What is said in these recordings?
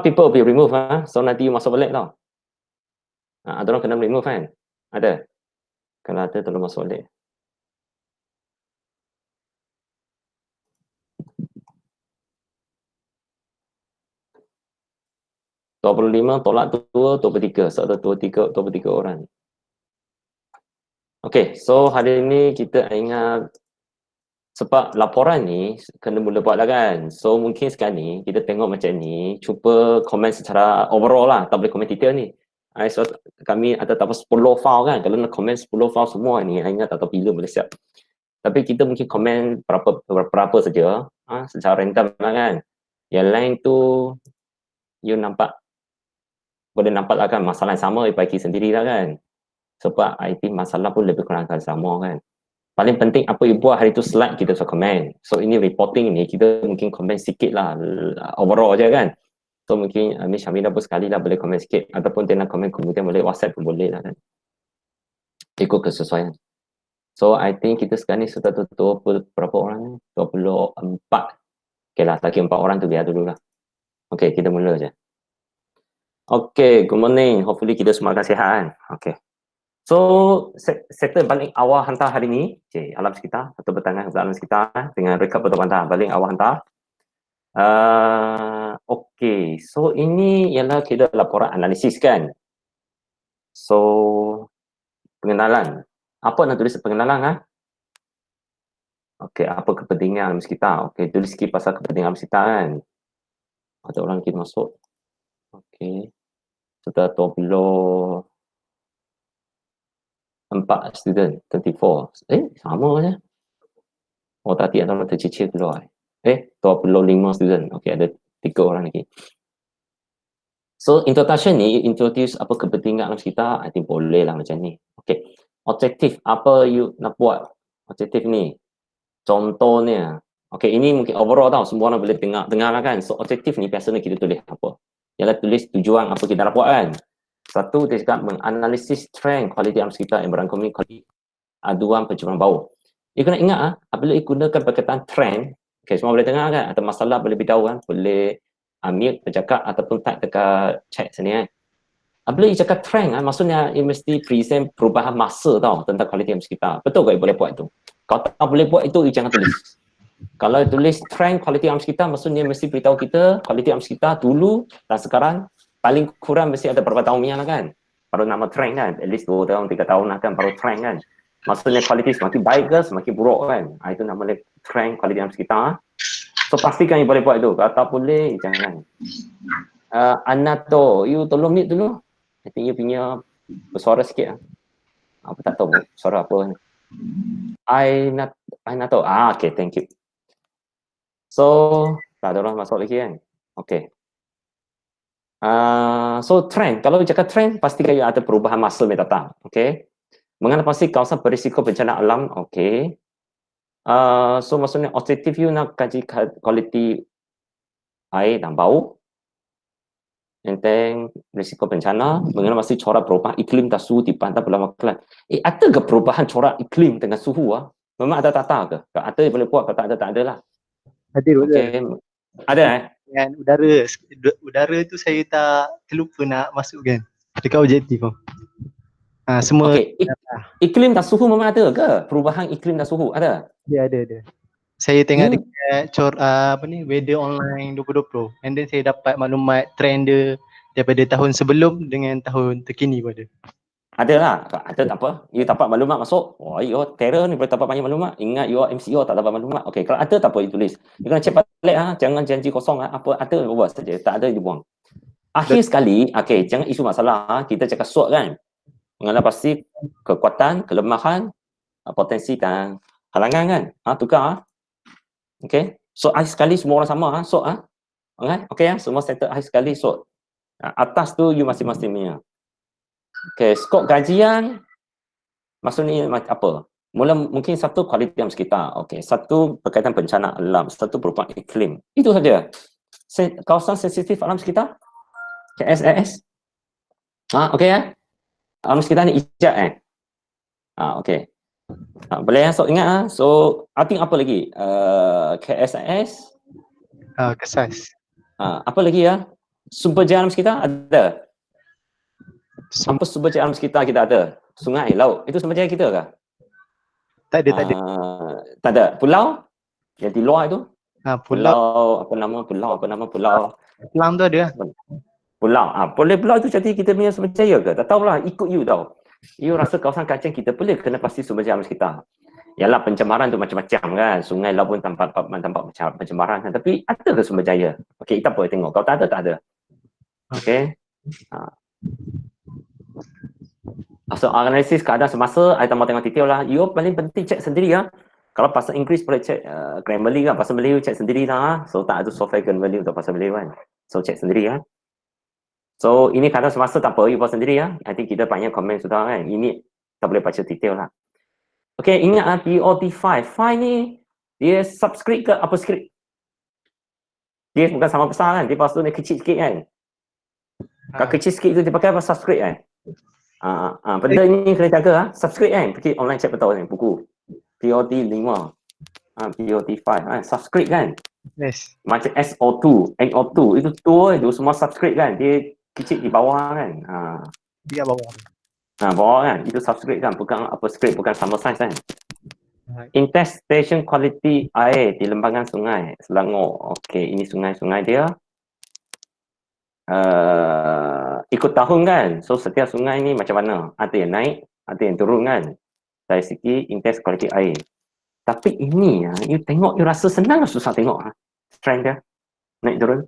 people will be removed, so nanti you masuk balik tau. Ada orang kena remove kan? Ada. Kalau ada tolong masuk balik. $25 tolak 2, 23. So ada 23 orang. Okay, so hari ni kita ingat sebab laporan ni kena mula buat lah kan. So mungkin sekarang ni kita tengok macam ni, cuba komen secara overall lah, tak boleh komen detail ni. So kami ada tak apa 10 file kan, kalau nak komen 10 file semua ni, ingat tak tahu bila boleh siap. Tapi kita mungkin komen berapa saja, secara random lah kan. Yang lain tu, you nampak, boleh nampak lah kan masalah yang sama, perbaiki sendiri lah kan. Sebab I think masalah pun lebih kurang akan sama kan. Paling penting apa you buat hari tu slide kita bisa komen. So ini reporting ni kita mungkin komen sikit lah overall je kan. So mungkin Miss Syamila pun sekali lah boleh komen sikit. Ataupun dia nak komen kemudian boleh WhatsApp pun boleh lah kan. Ikut kesesuaian. So I think kita sekarang ni sudah tutup berapa orang ni? 24. Okay lah, lagi 4 orang tu biar dulu lah. Okay, kita mula je. Okay, good morning. Hopefully kita semua akan sihat kan. Okay. So, sektor paling awal hantar hari ni, alam sekitar atau bertangan kepada alam sekitar dengan rekap betul hantar, paling awal hantar. Okay, so ini ialah kita laporan analisis kan. So, pengenalan. Apa nak tulis pengenalan Okay, apa kepentingan alam sekitar? Okay, tulis sikit pasal kepentingan alam sekitar kan. Ada orang kita masuk. Okay, sudah 24 student, 24. Sama je. Oh, tadi ada orang tercicir keluar. 25 student. Okay, ada 3 orang lagi. So, introduction ni, introduce apa kepentingan alam sekitar, I think boleh lah macam ni. Okay, objektif, apa you nak buat? Objektif ni, contohnya. Okay, ini mungkin overall tau, semua orang boleh dengar lah kan. So, objektif ni biasanya kita tulis apa? Ialah tulis tujuan apa kita nak buat kan. Satu, dia cakap menganalisis trend kualiti alam sekitar yang berangkumi kualiti aduan pencemaran bau. You kena ingat apabila you gunakan perkataan trend, okay, semua boleh dengar kan, ada masalah boleh beritahu kan, boleh mute, bercakap ataupun type dekat chat sini kan. Apabila you cakap trend maksudnya you mesti present perubahan masa tau tentang kualiti alam sekitar. Betul ke you boleh buat itu? Kalau tak boleh buat itu, you jangan tulis. Kalau you tulis trend kualiti alam sekitar, maksudnya mesti beritahu kita kualiti alam sekitar dulu dan sekarang paling kurang mesti ada berapa tahun punya lah kan. Baru nama trend kan, at least 2 tahun, 3 tahun lah kan baru trend kan. Maksudnya kualiti semakin baik ke semakin buruk kan. Itu namanya trend kualiti alam sekitar. So pastikan you boleh buat itu. Kalau tak boleh, jangan. Anato, you tolong mute dulu. I think you punya bersuara sikit lah. Apa tak tahu suara apa. Anato, okay, thank you. So, tak ada orang masuk lagi kan. Okay. So trend, kalau cakap trend pastikan ada perubahan masa mendatang. Okay, mengatasi kawasan berisiko bencana alam. Okay, so maksudnya objektif you nak kaji kualiti air dan bau, and then risiko bencana, mengatasi corak perubahan iklim dan suhu di pantai Pulau Maklan. Ada ke perubahan corak iklim dengan suhu memang ada tata ke? Kalau ada boleh buat, kalau tak ada lah. Ada. Okay. Ada Dengan udara tu saya tak terlupa nak masukkan dekat objektif tu. Semua okay. Iklim dan suhu memang ada ke? Perubahan iklim dan suhu ada? Ya, ada. Saya tengok dekat weather online 2020 and then saya dapat maklumat trend dia daripada tahun sebelum dengan tahun terkini pun ada. Ada lah, ada tak apa. You dapat maklumat masuk, you terror ni boleh dapat banyak maklumat. Ingat you MCO tak dapat maklumat. Okay, kalau ada tak apa you tulis. You kena check balik jangan janji kosong apa ada buat saja, tak ada you buang. Akhir sekali, okay, jangan isu masalah, kita cakap SWOT kan. Mengatasi kekuatan, kelemahan, potensi dan halangan kan. Tukar. Okay, so akhir sekali semua orang sama SWOT okay, semua settle akhir sekali SWOT. Atas tu you masing-masing punya. Okay, skop gajian maksudnya apa? Mula mungkin satu kualiti alam sekitar. Okay, satu berkaitan bencana alam, satu perubahan iklim. Itu saja. Kawasan sensitif alam sekitar. KSAS. Okay alam sekitar ni ijat okay. Boleh so ingat so I think apa lagi? KSAS. KSAS. Apa lagi sumber jaya alam sekitar ada. Apa sumber jaya alam sekitar kita ada? Sungai, laut. Itu sumber jaya kita ke? Tak ada, tak ada. Tak ada. Pulau yang di luar itu? Pulau Pulau. Kelang tu ada. Pulau. Boleh pulau itu jadi kita punya sumber jaya ke? Tak tahulah, ikut you tau. You rasa kawasan kacang kita boleh kena pasti sumber jaya alam sekitar. Yalah, pencemaran tu macam-macam kan. Sungai lah pun tampak pencemaran kan. Tapi ada ke sumber jaya? Okey, kita boleh tengok. Kalau tak ada, tak ada. Okey. So, analisis keadaan semasa, I tambah tengok detail lah. You paling penting cek sendiri ya. Kalau bahasa Inggeris boleh cek Grammarly kan. Bahasa Melayu cek sendiri lah. So, tak ada software Grammarly untuk bahasa Melayu kan. So, cek sendiri ya. So, ini keadaan semasa tak apa. You buat sendiri ya. I think kita banyak komen sudah kan. Ini tak boleh baca detail lah. Okey, ingat POT5. 5 ni dia subscript ke apa script? Dia bukan sama besar kan? Dia pasal ni kecil sikit kan? Kalau kecil sikit tu dia pakai apa subscript kan? Benda ni kena jaga subscript kan? Pergi online check betul kan buku. POT5. POT5 subscript kan? Yes. Macam SO2, NO2 itu tu semua subscript kan? Dia kecil di bawah kan? Dia bawah. Bawah kan? Itu subscript kan? Bukan apa script, bukan sama size kan? Intest station quality air di lembangan sungai Selangor. Okey, ini sungai-sungai dia. Ikut tahun kan. So setiap sungai ni macam mana? Ada yang naik, ada yang turun kan. Dari segi intest quality air. Tapi ini you tengok, you rasa senang atau susah tengok strength dia? Naik turun.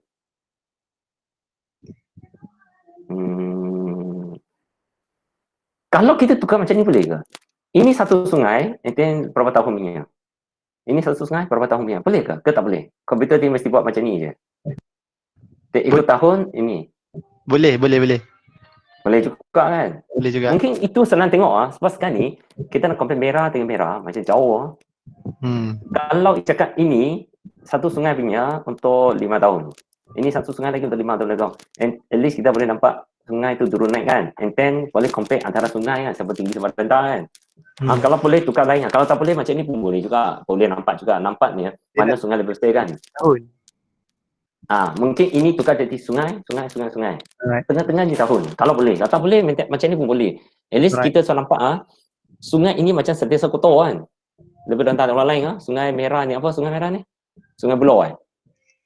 Kalau kita tukar macam ni boleh ke? Ini satu sungai, then berapa tahun punya? Ini satu sungai, berapa tahun punya? Boleh ke? Ke tak boleh? Komputer dia mesti buat macam ni je. Dia ikut tahun ini. Boleh. Boleh juga kan? Boleh juga. Mungkin itu senang tengok sebab sekarang ni kita nak compare merah dengan merah macam jauh Kalau cakap ini satu sungai punya untuk 5 tahun. Ini satu sungai lagi untuk 5 tahun lagi. And at least kita boleh nampak sungai tu turun naik kan. And then boleh compare antara sungai kan, siapa tinggi siapa rendah kan. Kalau boleh tukar lain. Kalau tak boleh macam ni pun boleh juga. Boleh nampak juga. Nampak ni mana sungai lebih bersih kan. Mungkin ini tukar jadi sungai. Tengah-tengah ni tahun. Kalau boleh. Kalau tak boleh macam ni pun boleh. At least kita so nampak sungai ini macam sentiasa kotor kan. Lebih rendah dari orang lain Sungai merah ni apa sungai merah ni? Sungai Buloh kan?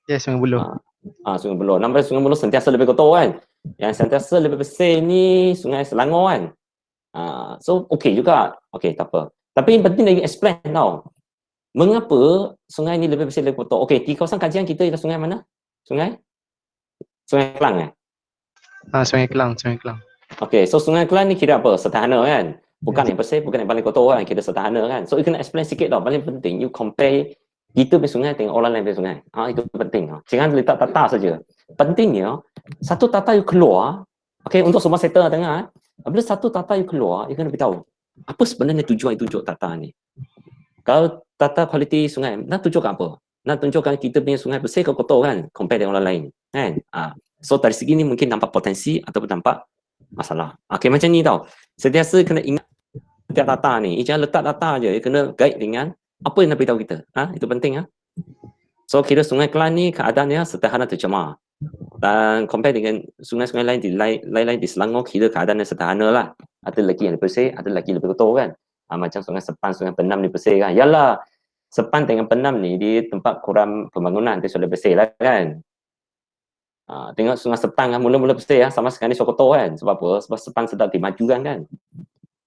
Ya, Sungai Buloh. Sungai Buloh. Nampak Sungai Buloh sentiasa lebih kotor kan? Yang sentiasa lebih bersih ni Sungai Selangor kan? So okey juga. Okey, tak apa. Tapi yang penting lagi explain tau. Mengapa sungai ni lebih bersih lebih kotor? Okey, di kawasan kajian kita ialah sungai mana? Sungai Kelang Sungai Kelang. Okey, so Sungai Kelang ni kira apa? Sederhana kan? Bukan yang bersih, bukan yang paling kotor kan? Kira sederhana kan? So, you kena explain sikit tau. Paling penting, you compare kita punya sungai dengan orang lain punya sungai. Itu penting. Jangan letak tata saja. Pentingnya, satu tata you keluar, okey, untuk semua settle tengah. Apabila satu tata you keluar, you kena beritahu. Apa sebenarnya tujuan tata ni? Kalau tata kualiti sungai, nak tunjukkan apa? Nak tunjukkan kita punya sungai bersih ke kotor kan? Compare dengan orang lain. Kan? So, dari segi ni mungkin nampak potensi ataupun nampak masalah. Okey, macam ni tau. Sentiasa kena ingat setiap data ni. Jangan letak data je. Kena guide dengan apa yang nak beritahu kita. Itu penting. So, kira Sungai Kelang ni keadaannya sederhana tercemar. Dan compare dengan sungai-sungai lain di Selangor, kira keadaannya sederhana lah. Ada lagi yang lebih bersih, ada lagi lebih kotor kan. Macam Sungai Sepan, Sungai Penam ni bersih kan. Yalah, Sepan dengan Penam ni di tempat kurang pembangunan, dia sudah bersih lah kan. Tengok Sungai Sepang mula-mula bersih sama sekali so kotor kan. Sebab apa? Sebab Sepang sedang dimajukan kan.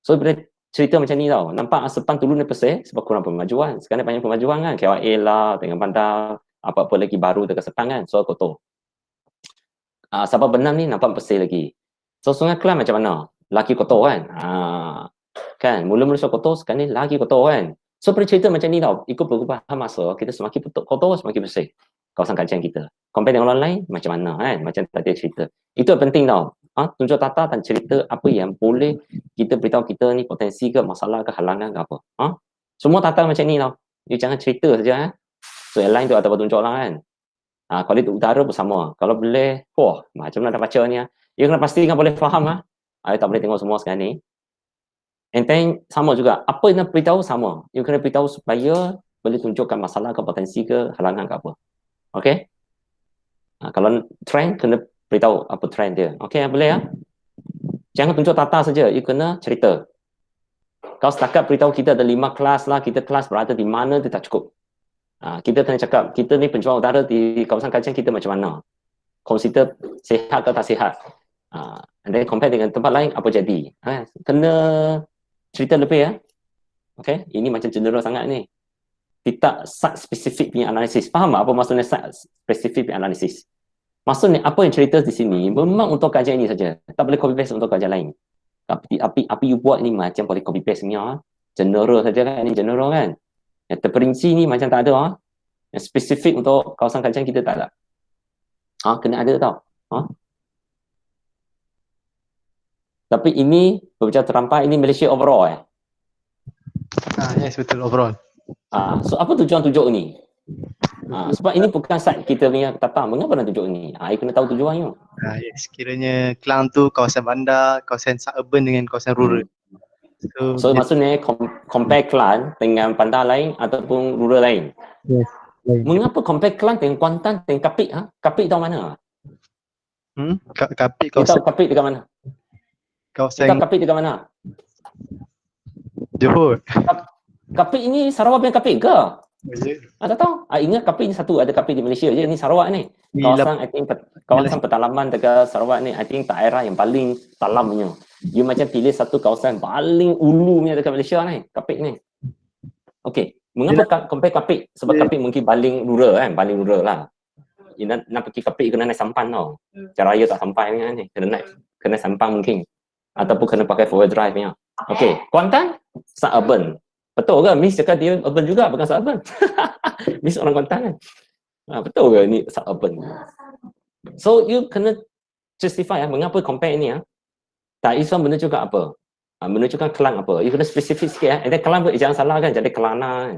So bila cerita macam ni tau, nampak Sepang dulu ni bersih sebab kurang pemajuan. Sekarang banyak pemajuan kan. KLA lah, Tengah Bandar, apa-apa lagi baru dekat Sepang kan. So kotor. Sabah Benam ni nampak bersih lagi. So Sungai Kelang macam mana? Lagi kotor kan. Kan, mula-mula so kotor, sekarang ni lagi kotor kan. So bila cerita macam ni tau, ikut perubahan masa, kita semakin kotor, semakin bersih kawasan kajian kita. Compare dengan orang lain, macam mana kan? Macam tadi cerita. Itu yang penting tau. Tunjuk tata dan cerita apa yang boleh kita beritahu kita ni potensi ke, masalah ke, halangan ke apa. Semua tata macam ni tau. You jangan cerita saja. So yang lain tu atau tunjuk lah kan. Kualiti udara pun sama. Kalau boleh, macam mana nak baca ni. You kena pastikan boleh faham tak boleh tengok semua sekarang ni. And then sama juga. Apa yang nak beritahu sama. You kena beritahu supaya boleh tunjukkan masalah ke, potensi ke, halangan ke apa. Okay? Kalau trend kena beritahu apa trend dia. Okey, boleh ya? Jangan tunjuk data saja, you kena cerita. Kalau setakat beritahu kita ada 5 kelas lah, kita kelas berada di mana, itu tak cukup. Kita kena cakap, kita ni penjual udara di kawasan kajian kita macam mana. Consider sihat atau tak sihat. And then compare dengan tempat lain, apa jadi. Kena cerita lebih ya. Okay, ini macam general sangat ni. Kita site spesifik punya analisis. Faham tak apa maksudnya site spesifik punya analisis? Maksudnya apa yang cerita di sini memang untuk kajian ini saja. Tak boleh copy paste untuk kajian lain. Tapi apa you buat ni macam boleh copy paste punya. General saja kan, ini general kan. Yang terperinci ni macam tak ada. Yang spesifik untuk kawasan kajian kita tak ada. Kena ada tau. Tapi ini berbicara terampai, ini Malaysia overall Yes, betul, overall. So apa tujuan tunjuk ni? Sebab ini bukan site kita punya tata. Mengapa nak tunjuk ni? You kena tahu tujuannya. Yes, kiranya Klang tu kawasan bandar, kawasan suburban dengan kawasan rural. So maksudnya compare Klang dengan bandar lain ataupun rural lain. Yes. Mengapa compare Klang dengan Kuantan dengan Kapit? Kapit tahu mana? Kapit Kita tahu kawasan Kapit dekat mana? Kita tahu Kapit dekat mana? Johor. Kapit ini Sarawak punya Kapit ke? Tak tahu. Ingat Kapit ni satu, ada Kapit di Malaysia je. Ni Sarawak ni. Kawasan I think kawasan pedalaman dekat Sarawak ni, I think daerah yang paling dalam punya. You macam pilih satu kawasan paling ulu punya dekat Malaysia ni, Kapit ni. Okey, mengapa compare Kapit? Sebab Kapit mungkin paling rural kan, paling rural lah. Nak pergi Kapit kena naik sampan tau. Cara raya tak sampai ni, kena sampan mungkin. Ataupun kena pakai 4-wheel drive punya. Okey, Kuantan suburban. Betul ke? Miss cakap dia urban juga, bukan suburban. Miss orang Kuantan kan. Betul ke ni suburban? So you kena justify mengapa compare ni Tak Islam menunjukkan apa? Menunjukkan Kelang apa? You kena spesifik sikit And then Kelang jangan salah kan, jadi Kelana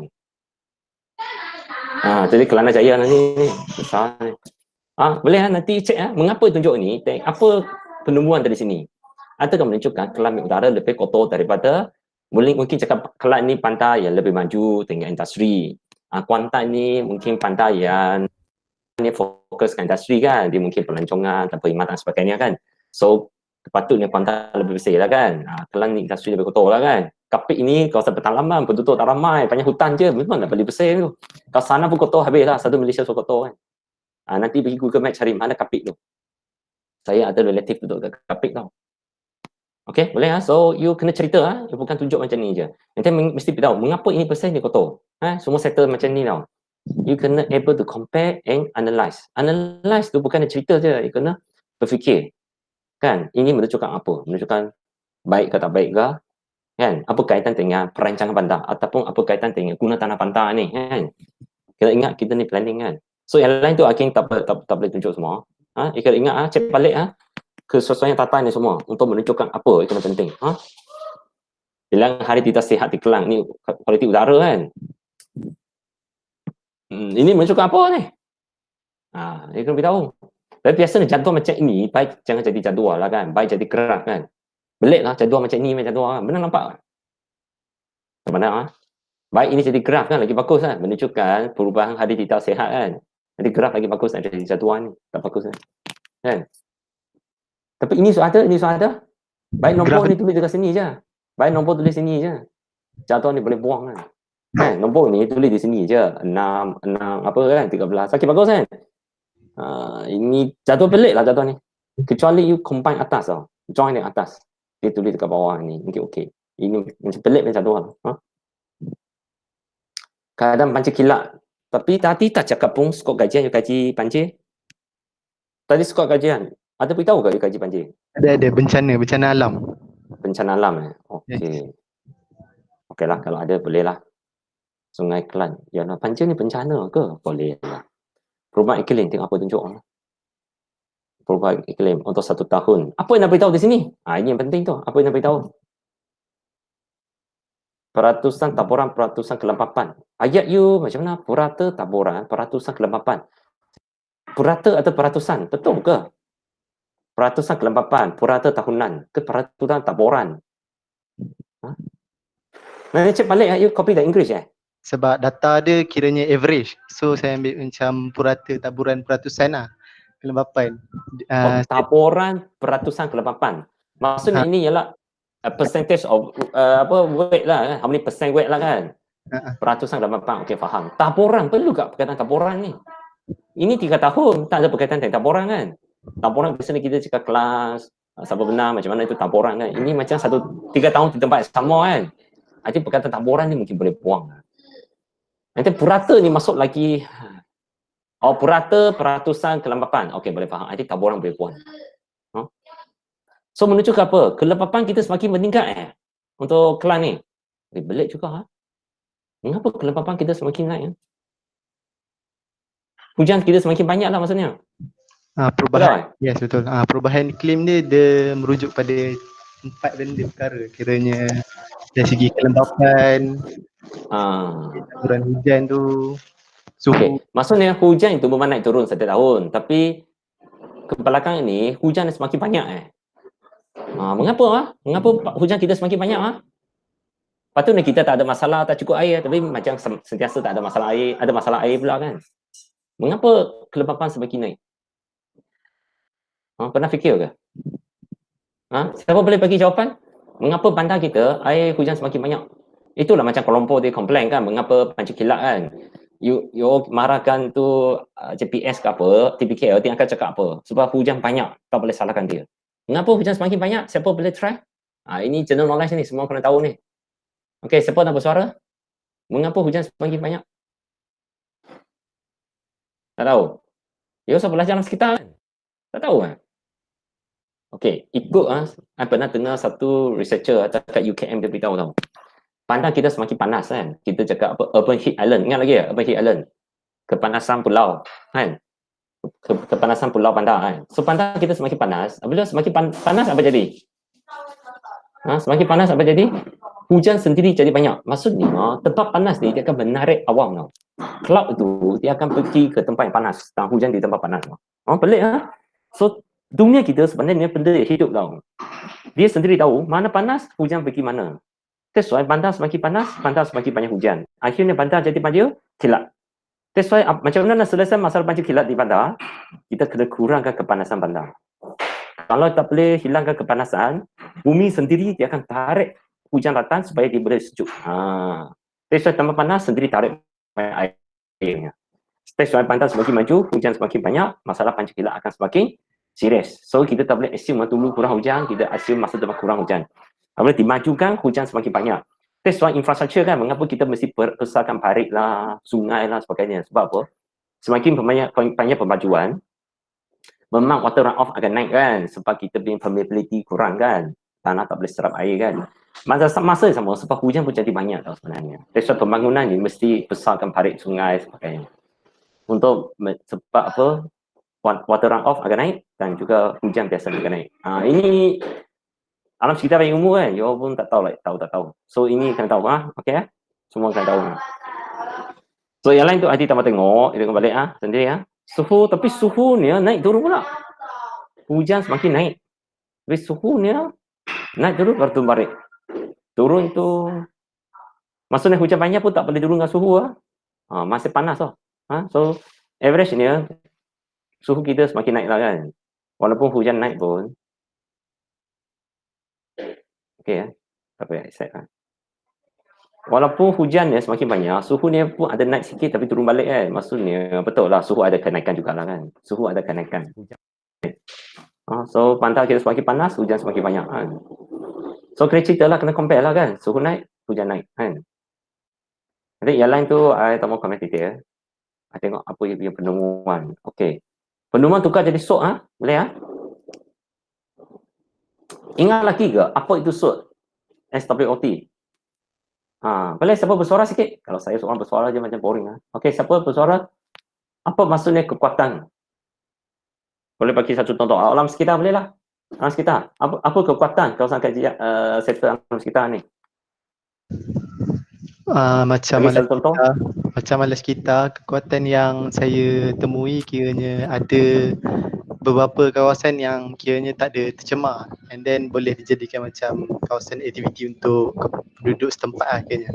kan. Jadi Kelana Jaya nanti ni. Besar ni. Boleh nanti cek mengapa tunjuk ni, apa penemuan dari sini. Ataukah menunjukkan Kelang utara lebih kotor daripada mungkin cakap Kelang ni pantai yang lebih maju dengan industri. Kuantan ni mungkin pantai yang ni fokus ke industri kan, dia mungkin pelancongan atau perkhidmatan sebagainya kan. So patutnya Kuantan lebih bersih lah kan. Kelang ni industri lebih kotor lah kan. Kapit ini kawasan pedalaman, penduduk tak ramai, banyak hutan je, memang tak boleh bersih tu. Kalau sana pun kotor habis lah, satu Malaysia so kotor kan. Nanti pergi Google Map cari mana Kapit tu. Saya ada relatif duduk kat Kapit tau. Okay, boleh So you kena cerita you bukan tunjuk macam ni je. Nanti mesti tahu mengapa ini persen dia kotor. Semua settle macam ni tau. You kena able to compare and analyse. Analyse tu bukan cerita je, you kena berfikir. Kan, ini menunjukkan apa? Menunjukkan baik ke tak baik ke? Kan, apa kaitan dengan perancangan bandar ataupun apa kaitan dengan guna tanah bandar ni kan? Kena ingat kita ni planning kan. So yang lain tu Hakim tak boleh tunjuk semua. You kena ingat cek balik kesesuaian tata ni semua untuk menunjukkan apa yang kena penting. Bilang hari kita sihat di Kelang ni kualiti udara kan. Ini menunjukkan apa ni? Dia kena beritahu. Tapi biasanya jadual macam ini, baik jangan jadi jadual lah kan. Baik jadi graf kan. Belik lah jadual macam ni, macam jadual kan. Benar nampak kan? Sebenarnya baik ini jadi graf kan, lagi bagus kan. Menunjukkan perubahan hari kita sihat kan. Jadi graf lagi bagus nak jadi jadual ni. Tak bagus kan. Tapi ini sudah ada. Baik nombor ni tulis dekat sini je. Baik nombor tulis sini je. Jadual ni boleh buang kan. Nombor ni tulis di sini je. 6 apa kan, 13. Sakit bagus kan. Ini jadual pelik lah jadual ni. Kecuali you combine atas tau. Join yang atas. Dia tulis dekat bawah ni. Mungkin okey. Ini macam pelik macam jadual. Kadang pancing kilat. Tapi tadi tak cakap pun skop gajian you kaji pancing. Tadi skop gajian. Ada beritahu ke you kaji pancing? Ada bencana alam. Bencana alam Okey. Okey lah, kalau ada boleh lah. Sungai Kelang. Yalah, pancing ni bencana ke? Boleh lah. Perubahan iklim, tengok apa tunjuk. Perubahan iklim untuk 1 tahun. Apa yang nak beritahu di sini? Ini yang penting tu. Apa yang nak beritahu? Peratusan taburan, peratusan kelampapan. Ayat you macam mana? Purata taburan, peratusan kelampapan. Purata atau peratusan? Betul ke? Peratusan kelampapan, purata tahunan ke peratusan taburan? Mana cek balik you copy the English Sebab data dia kiranya average. So saya ambil macam purata taburan peratusan lah. kelembapan. Taburan peratusan kelembapan. Maksudnya ini ialah percentage of weight lah kan. How many percent weight lah kan. Peratusan kelembapan. Okey, faham. Taburan perlu tak perkataan taburan ni? Ini 3 tahun tak ada perkataan tentang taburan kan. Taburan biasanya kita cakap kelas, siapa benar macam mana itu taburan kan. Ini macam 3 tahun di tempat sama kan. Nanti perkataan taburan ni mungkin boleh buang. Nanti purata ni masuk lagi. Purata peratusan kelembapan. Okey, boleh faham. Nanti taburan boleh buang. So menunjukkan apa? Kelembapan kita semakin meningkat untuk kelas ni. Belik juga. Mengapa kelembapan kita semakin naik? Hujan kita semakin banyak lah maksudnya. Perubahan. Betul? Yes, betul. Perubahan iklim ni dia merujuk pada 4 benda perkara. Kiranya dari segi kelembapan, saluran hujan tu, suhu. Okay. Maksudnya hujan itu memang naik turun setiap tahun. Tapi kebelakangan ini hujan semakin banyak Mengapa? Mengapa hujan kita semakin banyak Patutnya kita tak ada masalah, tak cukup air, tapi macam sentiasa tak ada masalah air, ada masalah air pula kan. Mengapa kelembapan semakin naik? Pernah fikir ke? Siapa boleh bagi jawapan? Mengapa bandar kita air hujan semakin banyak? Itulah macam Kuala dia komplain kan, mengapa pancing kilat kan. You marahkan tu JPS ke apa, TPKL dia akan cakap apa? Sebab hujan banyak, tak boleh salahkan dia. Mengapa hujan semakin banyak? Siapa boleh try? Ini general knowledge ni, semua kena tahu ni. Okey, siapa nak bersuara? Mengapa hujan semakin banyak? Tak tahu. Ya, usah belajar dalam sekitar kan? Tak tahu kan? Okey, ikut saya pernah dengar satu researcher kat UKM dia beritahu tahu. Pandang kita semakin panas kan? Kita cakap apa? Urban heat island. Ingat lagi Urban heat island. Kepanasan pulau kan? Kepanasan pulau bandar kan? So pandang kita semakin panas. Apabila semakin panas apa jadi? Semakin panas apa jadi? Hujan sendiri jadi banyak. Maksudnya tempat panas ni dia akan menarik awam tau. Cloud tu dia akan pergi ke tempat yang panas. Dan hujan di tempat panas. Pelik So dunia kita sebenarnya benda yang hidup tau. Dia sendiri tahu mana panas, hujan pergi mana. That's why bandar semakin panas, bandar semakin banyak hujan. Akhirnya bandar jadi banjir, kilat. That's why macam mana nak selesai masalah banjir kilat di bandar? Kita kena kurangkan kepanasan bandar. Kalau tak boleh hilangkan kepanasan, bumi sendiri dia akan tarik hujan datang supaya dia boleh sejuk. That's why tambah panas sendiri tarik airnya. That's why bandar semakin maju, hujan semakin banyak, masalah banjir kilat akan semakin serius. So kita tak boleh assume dulu kurang hujan, kita assume masa depan kurang hujan. Apabila dimajukan, hujan semakin banyak. That's why infrastruktur kan, mengapa kita mesti besarkan parit lah, sungai lah sebagainya. Sebab apa? Semakin banyak pemajuan, memang water runoff akan naik kan. Sebab kita punya permeability kurang kan. Tanah tak boleh serap air kan. Masa yang sama, sebab hujan pun jadi banyak tau sebenarnya. That's why pembangunan ni mesti besarkan parit sungai sebagainya. Untuk sebab apa? Water runoff akan naik dan juga hujan biasa akan naik. Ini alam sekitar yang umum kan, you pun tak tahu tak tahu. So ini kena tahu okey semua kena tahu. So yang lain tu Adi tambah tengok balik sendiri suhu, tapi suhu ni naik turun pula. Hujan semakin naik. Tapi suhu ni naik turun baru turun balik. Turun tu maksudnya hujan banyak pun tak boleh turunkan suhu masih panas So average ni suhu kita semakin naik lah kan. Walaupun hujan naik pun okey tak payah accept walaupun hujan semakin banyak, suhu ni pun ada naik sikit tapi turun balik kan. Maksudnya betul lah suhu ada kenaikan jugalah kan. Suhu ada kenaikan. So pantai kita semakin panas, hujan semakin banyak kan. So kena cerita lah, kena compare lah kan. Suhu naik, hujan naik kan. Nanti yang lain tu I tak mau komen detail. I tengok apa yang penemuan. Okey. Penemuan tukar jadi SWOT boleh Ingat lagi ke apa itu SWOT? SWOT. Boleh siapa bersuara sikit? Kalau saya seorang bersuara je macam boring Okey, siapa bersuara? Apa maksudnya kekuatan? Boleh bagi satu contoh. Alam sekitar boleh lah. Alam sekitar. Apa kekuatan kawasan kajian sektor alam sekitar ni? Macam alam sekitar, kekuatan yang saya temui kiranya ada beberapa kawasan yang kiranya tak ada tercemar, and then boleh dijadikan macam kawasan aktiviti untuk penduduk setempat kiranya.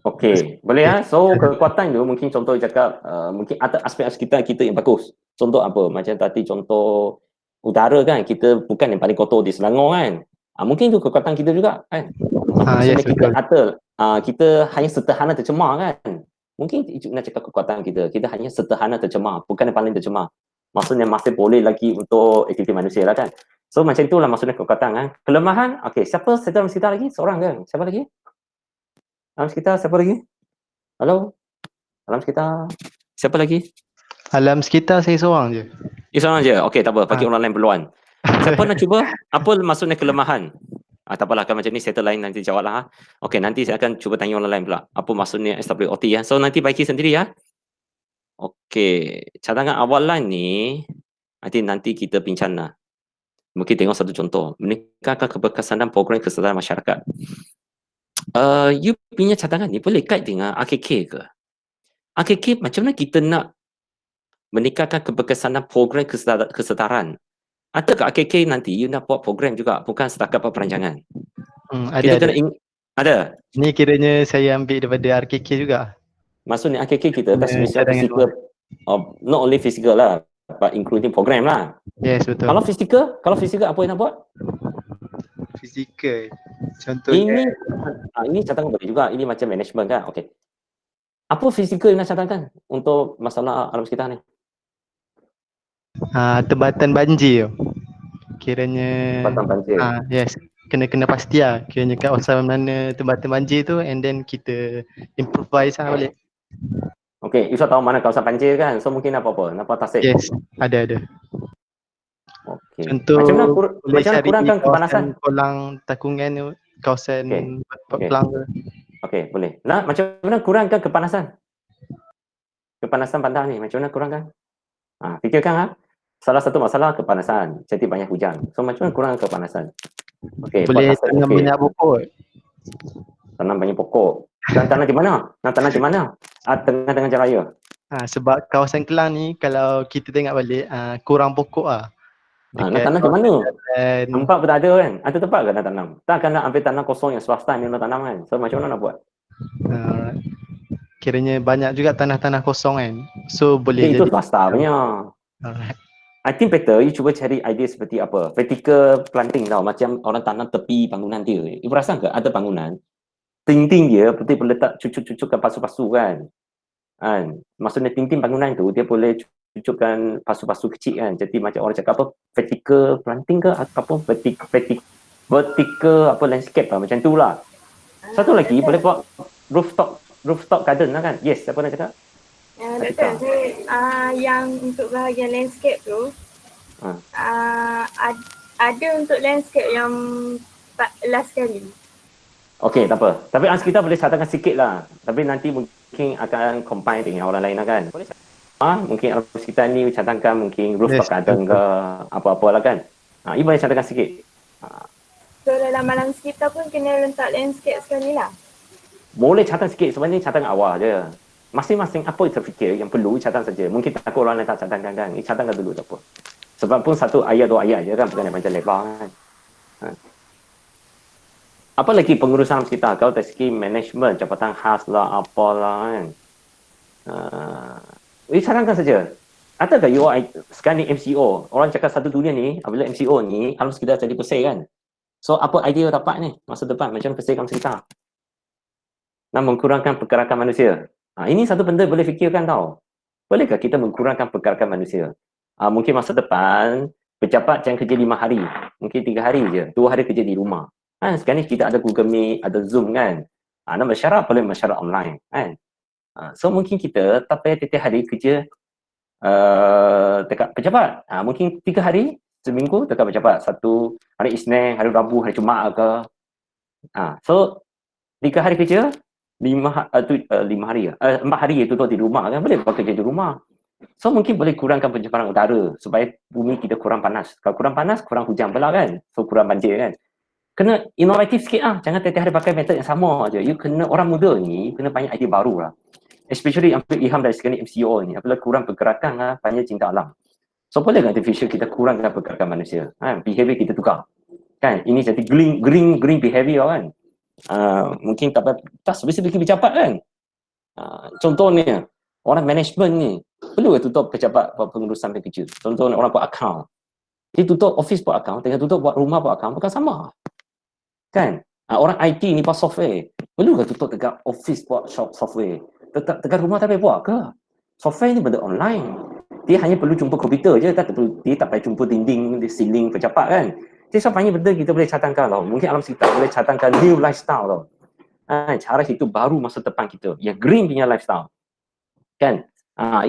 Okey, boleh So kekuatan tu mungkin contoh cakap mungkin ada aspek sekitar kita yang bagus. Contoh apa? Macam tadi contoh udara kan, kita bukan yang paling kotor di Selangor kan. Mungkin itu kekuatan kita juga kan. Maksudnya Yes, betul. kita hanya sederhana tercemar kan. Mungkin itu nak cakap kekuatan kita. Kita hanya sederhana tercemar, bukan yang paling tercemar. Maksudnya masih boleh lagi untuk aktiviti manusia lah kan. So macam itulah maksudnya kekuatan kan. Kelemahan, okey, siapa dalam sekitar lagi? Seorang kan? Siapa lagi? Dalam sekitar siapa lagi? Halo? Dalam sekitar siapa lagi? Alam sekitar saya seorang je. Seorang je. Okey, tak apa. Bagi orang lain peluang. Siapa nak cuba? Apa maksudnya kelemahan? Tak apalah, kan macam ni settle lain nanti jawab lah. Okey, nanti saya akan cuba tanya orang lain pula. Apa maksudnya SWOT ya. So nanti baiki sendiri ya. Okey, cadangan awalan ni nanti kita bincang lah. Mungkin tengok satu contoh. Meningkatkan keberkesanan program kesedaran masyarakat. You punya cadangan ni boleh kait dengan AKK ke? AKK macam mana kita nak meningkatkan keberkesanan program kesedaran? Adakah AKK nanti you nak buat program juga, bukan setakat perancangan? Ada. Ada. Ni kiranya saya ambil daripada RKK juga. Maksudnya AKK kita kan semisal fizikal, not only physical lah, but including program lah. Yes, betul. Kalau fizikal apa yang nak buat? Fizikal. Contohnya ini cadangan boleh juga. Ini macam management kan. Okey. Apa fizikal yang nak cadangkan untuk masalah alam sekitar ni? Tembatan banjir. Kiranya Tembatan banjir. Yes. Kena pasti lah. Kiranya kat kawasan mana tembatan banjir tu, and then kita improvise lah balik. Okey, Ifah tahu mana kawasan banjir kan? So mungkin apa-apa? Nampak tasik? Yes, ada. Okey. Contoh Macam mana kurangkan kepanasan? Kolang Takungan tu, kawasan Pelang tu. Okey, boleh. Nah, macam mana kurangkan kepanasan? Kepanasan bandar ni, macam mana kurangkan? Fikirkan salah satu masalah kepanasan. Jadi banyak hujan. So macam mana kurangkan kepanasan? Okey, boleh tanam banyak pokok. Tanam banyak pokok. Dan tanam di mana? Nak tanam di mana? Tengah-tengah jalan raya. Sebab kawasan Kelang ni kalau kita tengok balik kurang pokok lah. Nak tanam di mana? Tempat pun tak ada kan? Ada tempat ke nak tanam? Takkan nak ambil tanam kosong yang swasta yang nak tanam kan? So macam mana nak buat? Kiranya banyak juga tanah-tanah kosong kan. So boleh itu swasta punya. I think better you cuba cari idea seperti apa? Vertical planting tau. Macam orang tanam tepi bangunan dia. You perasan ke ada bangunan ting-ting dia betul boleh letak cucuk-cucukkan pasu-pasu kan? Maksudnya ting-ting bangunan tu dia boleh cucukkan pasu-pasu kecil kan. Jadi macam orang cakap apa? Vertical planting ke atau apa? Vertical apa landscape lah macam tu lah. Satu lagi boleh buat rooftop garden lah kan? Yes, siapa nak cakap? Doktor, yang untuk bahagian landscape tu ada untuk landscape yang last kali. Okey, tak apa. Tapi kita boleh cadangkan sikit lah. Tapi nanti mungkin akan combine dengan orang lain lah kan? Boleh mungkin alam sekitar ni cadangkan mungkin rooftop garden ke apa-apa lah kan? You boleh cadangkan sikit. So dalam alam sekitar pun kena letak landscape sekali lah? Boleh cadang sikit. Sebenarnya cadang awal je. Masing-masing apa yang terfikir yang perlu cadang saja. Mungkin takut orang lain tak cadangkan kan. Cadangkan dulu tak apa. Sebab pun satu ayat dua ayat je kan. Bukan yang panjang lebar kan. Apa lagi pengurusan sekitar? Kalau dari segi management, jabatan khas lah, apalah kan. Cadangkan saja. Adakah you sekarang ni MCO? Orang cakap satu dunia ni, apabila MCO ni, alam sekitar jadi bersih kan. So apa idea dapat ni masa depan? Macam bersihkan sekitar. Dan mengkurangkan pergerakan manusia. Ini satu benda boleh fikirkan tau. Bolehkah kita mengkurangkan pergerakan manusia? Mungkin masa depan, pejabat jangan kerja 5 hari. Mungkin 3 hari je. 2 hari kerja di rumah. Sekarang ni kita ada Google Meet, ada Zoom kan. Nak mesyuarat, boleh mesyuarat online kan. So mungkin kita tak payah tiap hari kerja dekat pejabat. Mungkin 3 hari seminggu dekat pejabat. Satu hari Isnin, hari Rabu, hari Jumaat ke. So 3 hari kerja, 4 hari duduk di rumah kan, boleh bekerja di rumah. So mungkin boleh kurangkan pencemaran udara supaya bumi kita kurang panas. Kalau kurang panas, kurang hujan pula kan. So kurang banjir kan. Kena inovatif sikit lah. Jangan tiap hari pakai metod yang sama je. You kena, orang muda ni kena banyak idea baru lah. Especially ambil ilham dari sekarang MCO ni. Apabila kurang pergerakan lah, banyak cinta alam. So boleh kan artificial kita kurangkan pergerakan manusia. Behavior kita tukar. Kan, ini jadi green behavior kan. Mungkin tak spesifik cepat kan. Contohnya orang management ni Perlu ke tutup pejabat buat pengurusan bank kecil? Contohnya orang buat akaun. Dia tutup office buat akaun, dengan tutup buat rumah buat akaun, bukan sama. Kan? Orang IT ni buat software. Perlu ke tutup dekat office buat software? Dekat rumah tak payah buat ke? Software ni benda online. Dia hanya perlu jumpa komputer je, dia tak payah jumpa dinding, ceiling pejabat kan. Jadi sebenarnya benda kita boleh cadangkan tau. Mungkin alam sekitar boleh cadangkan new lifestyle tau. Cara hidup baru masa depan kita. Yang green punya lifestyle. Kan?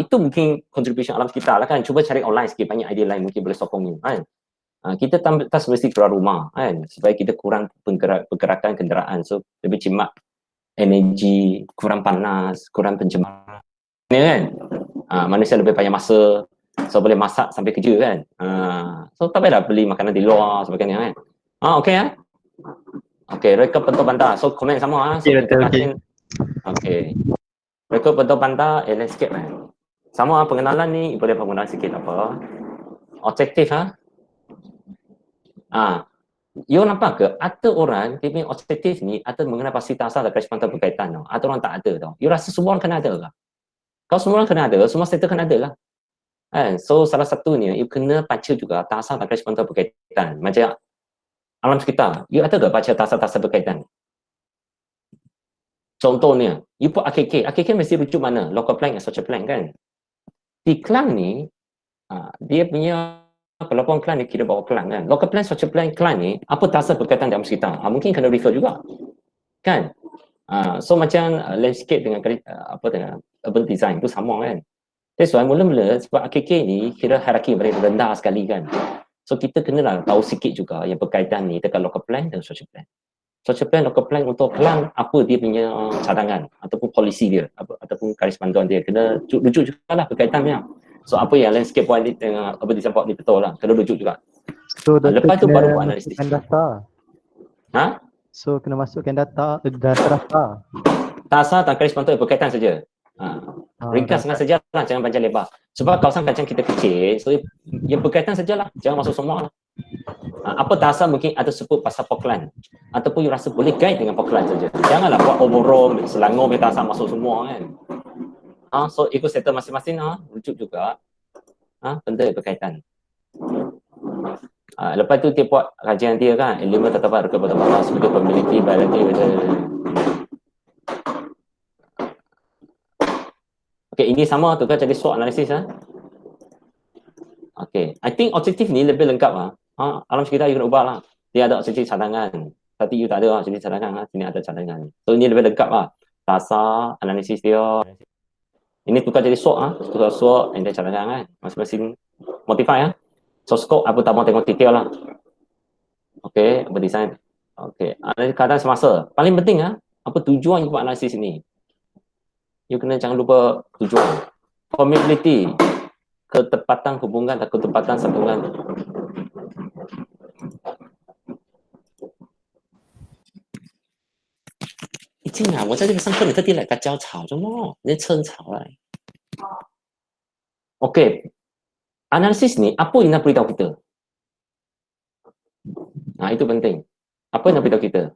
Itu mungkin contribution alam sekitar lah kan. Cuba cari online sikit, banyak idea lain mungkin boleh sokong ni. Kan? Kita tak semesti keluar rumah kan. Supaya kita kurang pergerakan kenderaan. So, lebih jimat energi, kurang panas, kurang pencemaran. Ini kan? Manusia lebih banyak masa, so boleh masak sampai kerja kan. So tak payah beli makanan di luar sebagainya kan. Okey ya. Okey, rekod bentuk bandar. So komen sama so Okay. Okey. Rekod bentuk bandar landscape kan. Sama pengenalan ni boleh penggunaan sikit apa. Objektif you nampak ke ada orang dia punya objektif ni ada mengenai pasti asal dan koresponden berkaitan tau. Ada orang tak ada tau. You rasa semua orang kena ada ke? Kalau semua orang kena ada, semua sektor kena ada lah. So salah satunya, you kena baca juga tasar dan koresponden berkaitan. Macam alam sekitar, you ada ke baca tasar-tasar berkaitan? Contohnya, you put AKK mesti rujuk mana? Local plan dan social plan kan? Di Klang ni, dia punya pelabuhan Klang ni kira bawa Klang kan? Local plan, social plan Klang ni, apa tasar berkaitan dengan alam sekitar? Mungkin kena refer juga. Kan? So macam landscape dengan dengan urban design tu sama kan. That's why mula-mula sebab AKK ni kira hierarki paling rendah sekali kan. So kita kenalah tahu sikit juga yang berkaitan ni dekat local plan dan social plan. Social plan, local plan untuk Klang apa dia punya cadangan ataupun polisi dia ataupun garis panduan dia kena rujuk juga lah berkaitannya. So apa yang landscape buat ni dengan urban design buat ni betul lah, kena rujuk juga. So lepas tu baru buat analisis. Data. So kena masukkan data. Tasar dan garis panduan berkaitan saja. Ringkas dengan sejarah, jangan panjang lebar. Sebab kawasan kancing kita kecil, so yang berkaitan sajalah, jangan masuk semua lah. Apa tasar mungkin ada sebut pasal Portland ataupun you rasa boleh guide dengan Portland saja. Janganlah buat overall Selangor punya tasar masuk semua kan. So ikut sektor masing-masing rujuk juga benda yang berkaitan. Lepas tu dia buat kajian dia kan, elemen tatapan rekod betul-betul sebagai pemiliki biologi Okay, ini sama tu kan jadi SWOT analisis Okay, I think objektif ni lebih lengkap alam sekitar you kena ubah lah. Dia ada objektif cadangan. Tapi you tak ada objektif cadangan sini ada cadangan. So ini lebih lengkap lah. Tasar, analisis dia. Ini tukar jadi SWOT tukar SWOT and then cadangan kan. Masing-masing modify So scope apa tak mau tengok detail lah. Okay, berdesign. Okay, analisis keadaan semasa. Paling penting apa tujuan you buat analisis ini. You kena jangan lupa tujuan. Probability, ketepatan hubungan dan ketepatan sambungan.我在这个上课，你特地来教草，怎么？你蹭草来？Okay, analisis ni apa yang nak beritahu kita? Itu penting. Apa yang nak beritahu kita?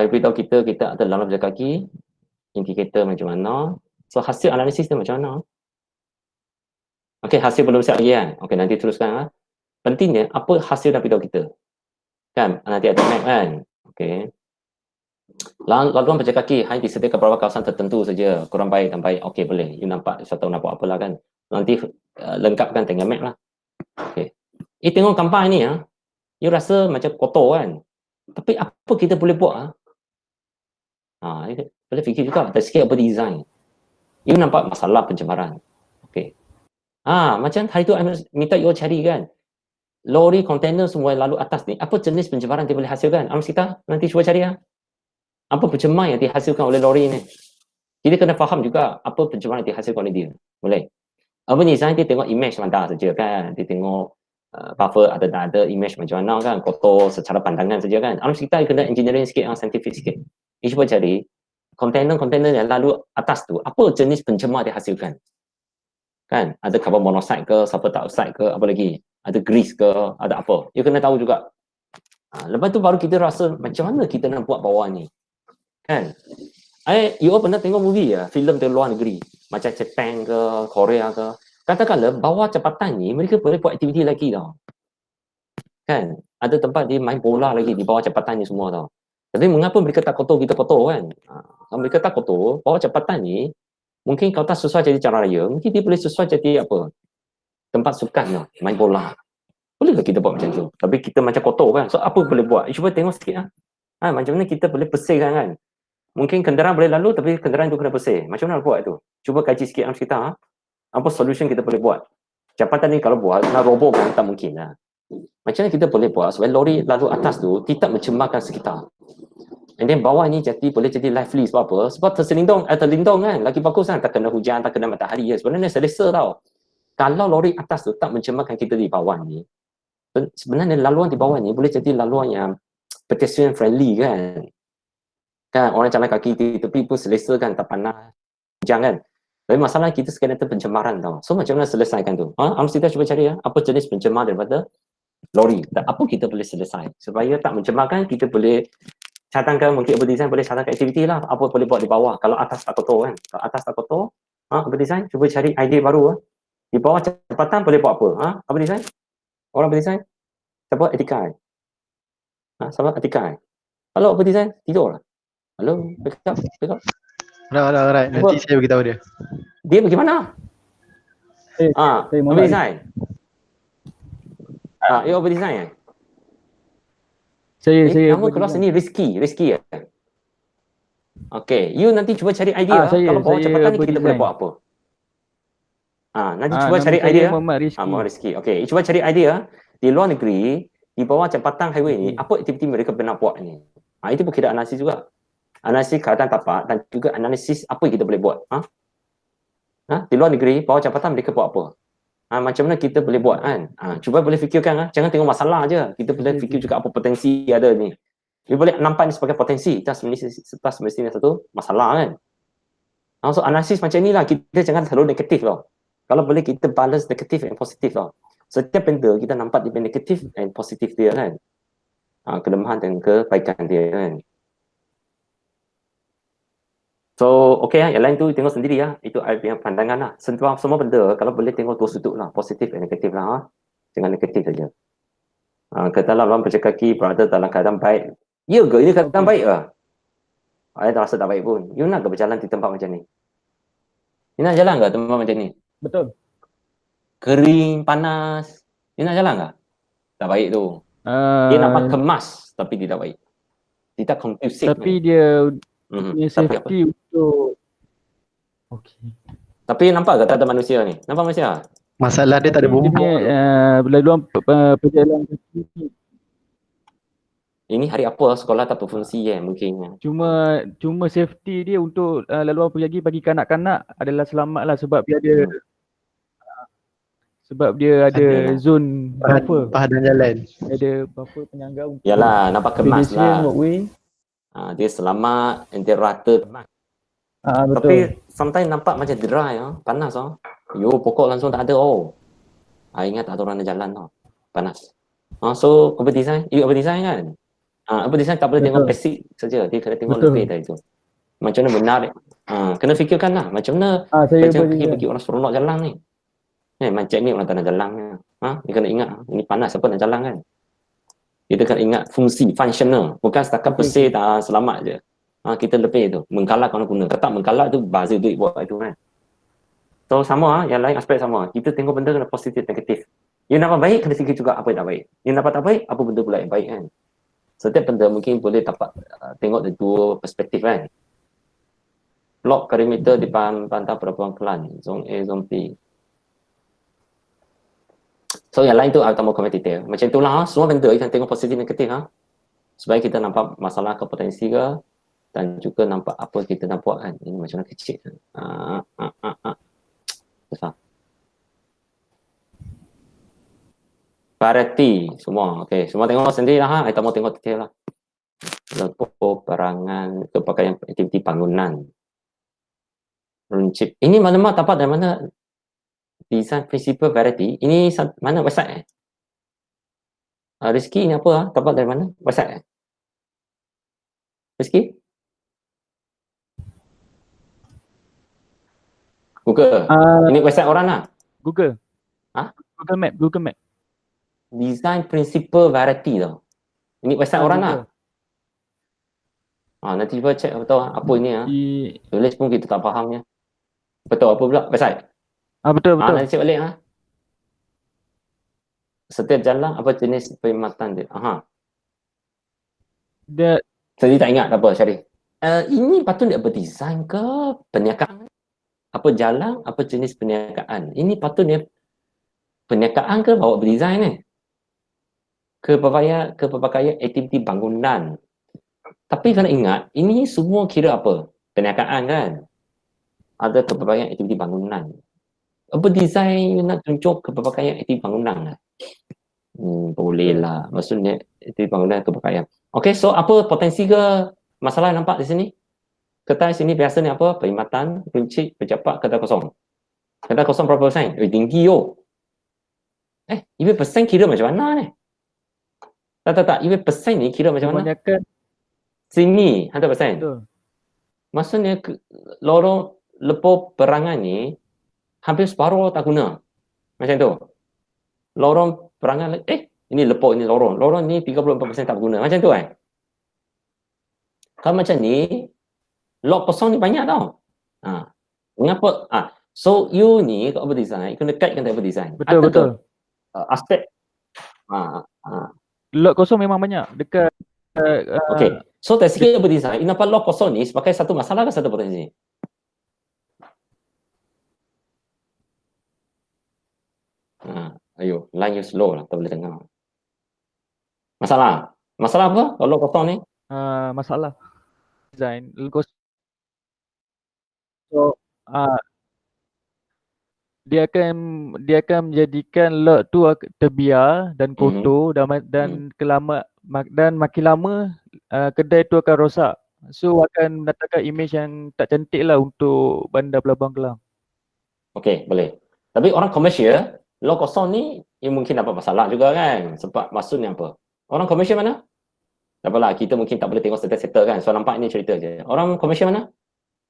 Beritahu kita ada dalam jari kaki, indikator macam mana. So hasil analisis dia macam mana? Okay, hasil belum siap lagi kan? Okay, nanti teruskan Pentingnya apa hasil nak beritahu kita? Kan? Nanti ada map kan? Okay. Laluan berjaya kaki hanya disediakan beberapa kawasan tertentu saja, kurang baik dan baik. Okay, boleh. You nampak, saya tahu nak buat apalah kan? Nanti lengkapkan dengan map lah. Okay. Tengok gambar ni you rasa macam kotor kan? Tapi apa kita boleh buat boleh fikir juga dari segi apa design. You nampak masalah pencemaran. Okay. Macam hari tu I minta you cari kan, lori kontainer semua lalu atas ni, apa jenis pencemaran dia boleh hasilkan? Kita nanti cuba cari apa pencemaran yang dihasilkan oleh lori ni. Kita kena faham juga apa pencemaran yang dihasilkan oleh dia. Boleh. Urban design dia tengok image bandar saja kan, dia tengok buffer ada image macam mana kan, kotor secara pandangan saja kan. Kita kena engineering sikit, scientific sikit. You cuba cari kontainer yang lalu atas tu, apa jenis pencemar dihasilkan? Kan, ada carbon monoxide ke, sulfur dioxide ke, apa lagi? Ada grease ke, ada apa? You kena tahu juga. Lepas tu baru kita rasa macam mana kita nak buat bawah ni. Kan? You all pernah tengok movie ya, filem dari luar negeri. Macam Jepang ke, Korea ke. Katakanlah bawah cepatan ni mereka boleh buat aktiviti lagi tau. Kan? Ada tempat dia main bola lagi di bawah cepatan ni semua tau. Tapi mengapa mereka tak kotor, kita kotor kan? Kalau mereka tak kotor, bawah cepatan ni mungkin kalau tak sesuai jadi jalan raya, mungkin dia boleh sesuai jadi apa? Tempat sukan tau, main bola. Boleh ke kita buat macam tu? Tapi kita macam kotor kan? So apa boleh buat? Cuba tengok sikit lah. Macam mana kita boleh bersihkan kan? Mungkin kenderaan boleh lalu tapi kenderaan tu kena bersih. Macam mana nak buat tu? Cuba kaji sikit kita. Apa solution kita boleh buat? Jabatan ni kalau buat, nak robohkan tak mungkin lah. Macam mana kita boleh buat supaya lori lalu atas tu tidak mencemarkan sekitar. And then bawah ni boleh jadi lively sebab apa? Sebab terlindung kan. Lagi bagus kan, tak kena hujan, tak kena matahari. Sebenarnya selesa tau. Kalau lori atas tu tak mencemarkan kita di bawah ni, sebenarnya laluan di bawah ni boleh jadi laluan yang pedestrian friendly kan. Kan orang jalan kaki di tepi pun selesa kan, tak panas, hujan kan. Tapi masalah kita sekarang itu pencemaran tau. So macam mana selesaikan tu? Harus kita cuba cari apa jenis pencemar daripada lori. Dan apa kita boleh selesai? Supaya tak mencemarkan, kita boleh cadangkan, mungkin Urban Design boleh cadangkan aktiviti lah. Apa boleh buat di bawah kalau atas tak kotor kan. Kalau atas tak kotor, Urban Design cuba cari idea baru. Di bawah cepatan boleh buat apa? Urban Design? Orang Urban Design? Siapa? Etika. Siapa? Etika. Kalau Urban Design, tidur lah. Hello, wake up. Alright. Nanti saya beritahu dia. Dia bagaimana? Urban Design. You Urban Design Saya kamu keluar sini risky ya. Okay, you nanti cuba cari idea kalau bawah cepatan ni kita boleh buat apa. Nanti cuba cari idea. More risky. Okay, cuba cari idea di luar negeri, di bawah cepatan highway ni, apa aktiviti mereka pernah buat ni. Itu pun kira analisis juga. Analisis keadaan tapak dan juga analisis apa yang kita boleh buat. Di luar negeri, bawah cepatan mereka buat apa. Macam mana kita boleh buat kan? Cuba boleh fikirkan, jangan tengok masalah je. Kita boleh fikir juga apa potensi ada ni. Dia boleh nampak ni sebagai potensi, tak semestinya satu masalah kan. So analisis macam ni lah, kita jangan terlalu negatif tau. Kalau boleh kita balance negatif dan positif tau. Setiap benda kita nampak dia negatif dan positif dia kan. Kelemahan dan kebaikan dia kan. So, okay yang lain tu tengok sendiri ya. Itu I punya pandangan lah. Semua benda, kalau boleh tengok dua sudut lah. Positif dan negatif lah. Jangan negatif saja. Kata lawan berjalan kaki, berada dalam keadaan baik. Ya ke? Ini keadaan baik ke? I tak rasa tak baik pun. You nak ke berjalan di tempat macam ni? You nak jalan ke tempat macam ni? Betul. Kering, panas. You nak jalan ke? Tak baik tu. Dia nampak kemas, tapi tidak baik. Tidak kondusif. Tapi dia punya safety untuk Tapi nampak ke tak ada manusia ni? Nampak manusia? Masalah dia tak ada bumbung. Laluan perjalanan kaki. Ini hari apa sekolah tak berfungsi mungkin. Cuma safety dia untuk laluan perjalanan bagi kanak-kanak adalah selamat lah sebab dia ada zone buffer. Pahadan jalan. Ada buffer penyangga untuk. Yalah, nampak kemas lah. Walkway. Dia selamat, dia rata. Betul. Tapi sometimes nampak macam dry, panas. Pokok langsung tak ada. Ingat tak ada orang jalan panas. So Urban Design, you Urban Design kan? Urban Design tak boleh tengok basic saja, dia kena tengok lebih dari itu. Macam mana menarik. Kena fikirkan lah, macam mana bagi orang seronok jalan ni. Macam ni orang tak nak jalan. Dia kena ingat, ini panas siapa nak jalan kan? Kita kena ingat fungsi, functional. Bukan setakat bersih tak selamat je. Kita lebih tu. Menggalak orang guna. Tetap menggalak tu bazir duit buat itu kan. So sama yang lain aspek sama. Kita tengok benda kena positif, negatif. Yang nampak baik, kena fikir juga apa yang tak baik. Yang nampak tak baik, apa benda pula yang baik kan. Setiap benda mungkin boleh dapat tengok dari dua perspektif kan. Blok perimeter di Pantai Pelabuhan Kelang. Zone A, Zone B. So yang lain tu tambah kompetitif. Macam itulah semua benda kita tengok positif negatif supaya kita nampak masalah ke potensi ke dan juga nampak apa kita nak buat kan. Ini macam mana kecil. Besar. Variety semua. Okey, semua tengok sendiri lah kita mau tengok detail lah. Lepo perangan kepakaian aktiviti bangunan. Runcit. Ini maklumat dapat dari mana? Design Principle Variety. Ini mana website Rizky ni apa? Dapat dari mana? WhatsApp? Rizky? Google. Ini website orang lah. Google. Ha? Google Map. Design Principle Variety tau. Ini website orang lah. Nanti cuba check betul apa ini ah. Tulis pun kita tak fahamnya. Betul apa pula website? Betul. Nanti check balik ah. Setiap jalan apa jenis perkhidmatan dia? Dia Saya tak ingat apa Syarif. Ini patut dia berdesign ke perniagaan? Apa jalan, apa jenis perniagaan? Ini patutnya perniagaan ke bawa berdesign ni? Kepelbagaian aktiviti bangunan. Tapi kena ingat, ini semua kira apa? Perniagaan kan? Ada kepelbagaian aktiviti bangunan. Apa design nak tunjuk kepelbagaian aktiviti bangunan lah? Boleh lah. Maksudnya aktiviti bangunan kepelbagaian. Okey, so apa potensi ke masalah yang nampak di sini? Kedai sini biasa ni apa? Perkhidmatan, runcit, pejabat, kedai kosong. Kedai kosong berapa persen? Tinggi yo. Even persen kira macam mana ni? Tak. Even persen ni kira macam mana? kebanyakan Sini 100%. betul. Maksudnya lorong lepo perangan ni hampir separuh tak guna. Macam tu. Lorong perangan ini lepo ini lorong. Lorong ni 34% tak guna. Macam tu kan? Kalau macam ni lot kosong ni banyak tau. Mengapa? So you ni kalau berdesign, kena kaitkan dengan berdesign. Betul. Aspek Lot kosong memang banyak dekat okey. So dari segi berdesign, nampak lot kosong ni sebagai satu masalah ke satu potensi? Ayo, line you slow lah, tak boleh dengar. Masalah apa kalau lot kosong ni? masalah design lot kosong. Dia akan menjadikan lot tu terbiar dan kotor dan makin lama kedai tu akan rosak. So akan mendatangkan image yang tak cantik lah untuk bandar Pelabuhan Kelang. Okey, boleh. Tapi orang komersial, lot kosong ni mungkin dapat masalah juga kan? Sebab maksudnya apa? Orang komersial mana? Tak apalah, kita mungkin tak boleh tengok sektor kan. So nampak ni cerita je. Orang komersial mana?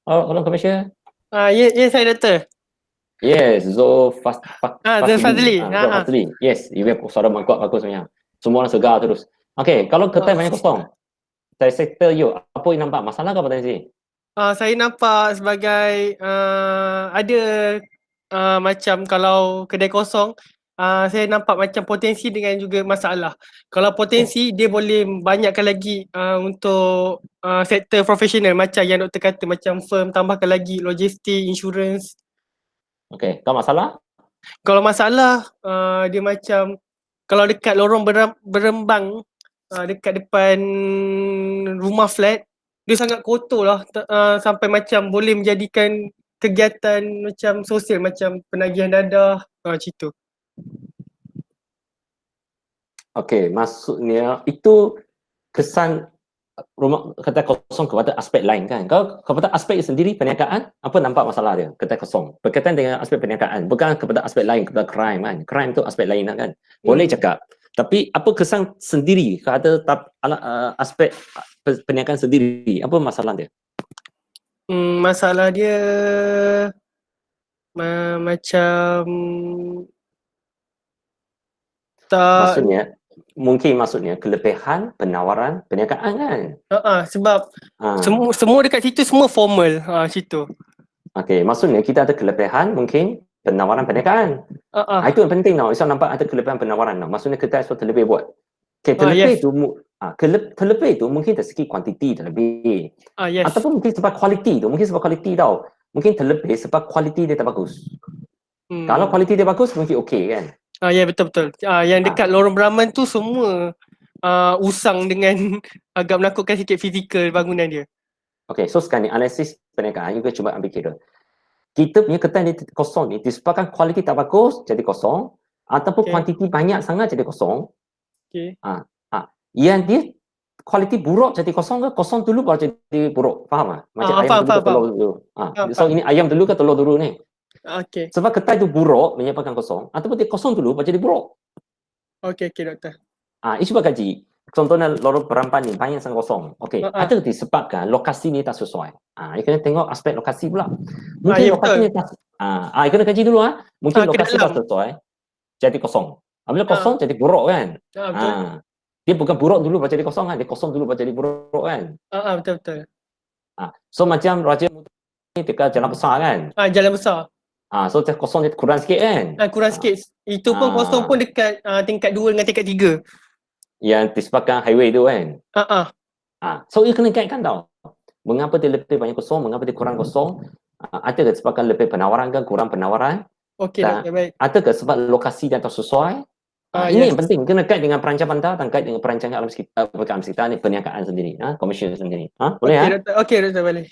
Orang komersial? Yes, saya doktor. Yes, Zul Fazli. Yes, you have suara mangkuk bagus sebenarnya. Semua orang segar terus. Okey, kalau kedai banyak kosong, dari sektor you, apa yang nampak? Masalah ke potensi? Saya nampak sebagai ada macam kalau kedai kosong, saya nampak macam potensi dengan juga masalah. Kalau potensi, dia boleh banyakkan lagi untuk sektor profesional macam yang doktor kata, macam firm, tambahkan lagi logistik, insurans. Okey, kalau masalah? Kalau masalah, dia macam kalau dekat lorong berembang dekat depan rumah flat, dia sangat kotor lah sampai macam boleh menjadikan kegiatan macam sosial macam penagihan dadah macam tu. Okey, maksudnya itu kesan rumah kedai kosong kepada aspek lain kan? Kalau kepada aspek sendiri perniagaan, apa nampak masalah dia? Kedai kosong berkaitan dengan aspek perniagaan, bukan kepada aspek lain, kepada crime kan? Crime tu aspek lain kan? Boleh cakap. Tapi apa kesan sendiri kepada aspek perniagaan sendiri? Apa masalah dia? Masalah dia macam tak. Maksudnya kelebihan penawaran perniagaan kan? Sebab semua dekat situ semua formal situ. Okey, maksudnya kita ada kelebihan mungkin penawaran perniagaan. Itu yang penting tau. So nampak ada kelebihan penawaran tau. Maksudnya kita terlebih buat. Okay, terlebih tu mungkin dari segi kuantiti terlebih. Ataupun mungkin sebab kualiti tu. Mungkin sebab kualiti tau. Mungkin terlebih sebab kualiti dia tak bagus. Kalau kualiti dia bagus mungkin okey kan? Ya betul-betul. Yang dekat lorong Brahman tu semua usang dengan agak menakutkan sikit fizikal bangunan dia. Okay, so sekarang ni analisis perniagaan juga cuba ambil kira. Kita punya kedai ni kosong ni disebabkan kualiti tak bagus jadi kosong ataupun kuantiti banyak sangat jadi kosong. Yang dia kualiti buruk jadi kosong ke kosong dulu baru jadi buruk. Faham tak? Macam ayam dulu ke telur dulu. So ini ayam dulu ke telur dulu ni? Sebab kedai tu buruk menyebabkan kosong ataupun dia kosong dulu baru jadi buruk. Okey doktor. Cuba kaji. Contohnya lorong perampan ni banyak sangat kosong. Okey, ada disebabkan lokasi ni tak sesuai. You kena tengok aspek lokasi pula. Mungkin ya, lokasi betul. ni tak you kena kaji dulu Mungkin Ke lokasi tak dalam. sesuai jadi kosong. Bila kosong jadi buruk kan? Betul. Dia bukan buruk dulu baru jadi kosong kan? Dia kosong dulu baru jadi buruk kan? Betul. So macam Raja Muda ni dekat jalan besar kan? Jalan besar. So kosong dia kurang sikit kan? Kurang sikit. Itu pun kosong pun dekat tingkat 2 dengan tingkat 3. Yang disebabkan highway tu kan? So you kena kaitkan tau. Mengapa dia lebih banyak kosong, mengapa dia kurang kosong? Ada ke sebabkan lebih penawaran ke kurang penawaran? Okey, doktor, baik. Ada ke sebab lokasi dia tak sesuai? Ini yang penting, kena kait dengan perancang bandar dan kait dengan perancangan alam sekitar, alam sekitar ni, perniagaan sendiri, komersial sendiri. Boleh Okey, doktor, boleh.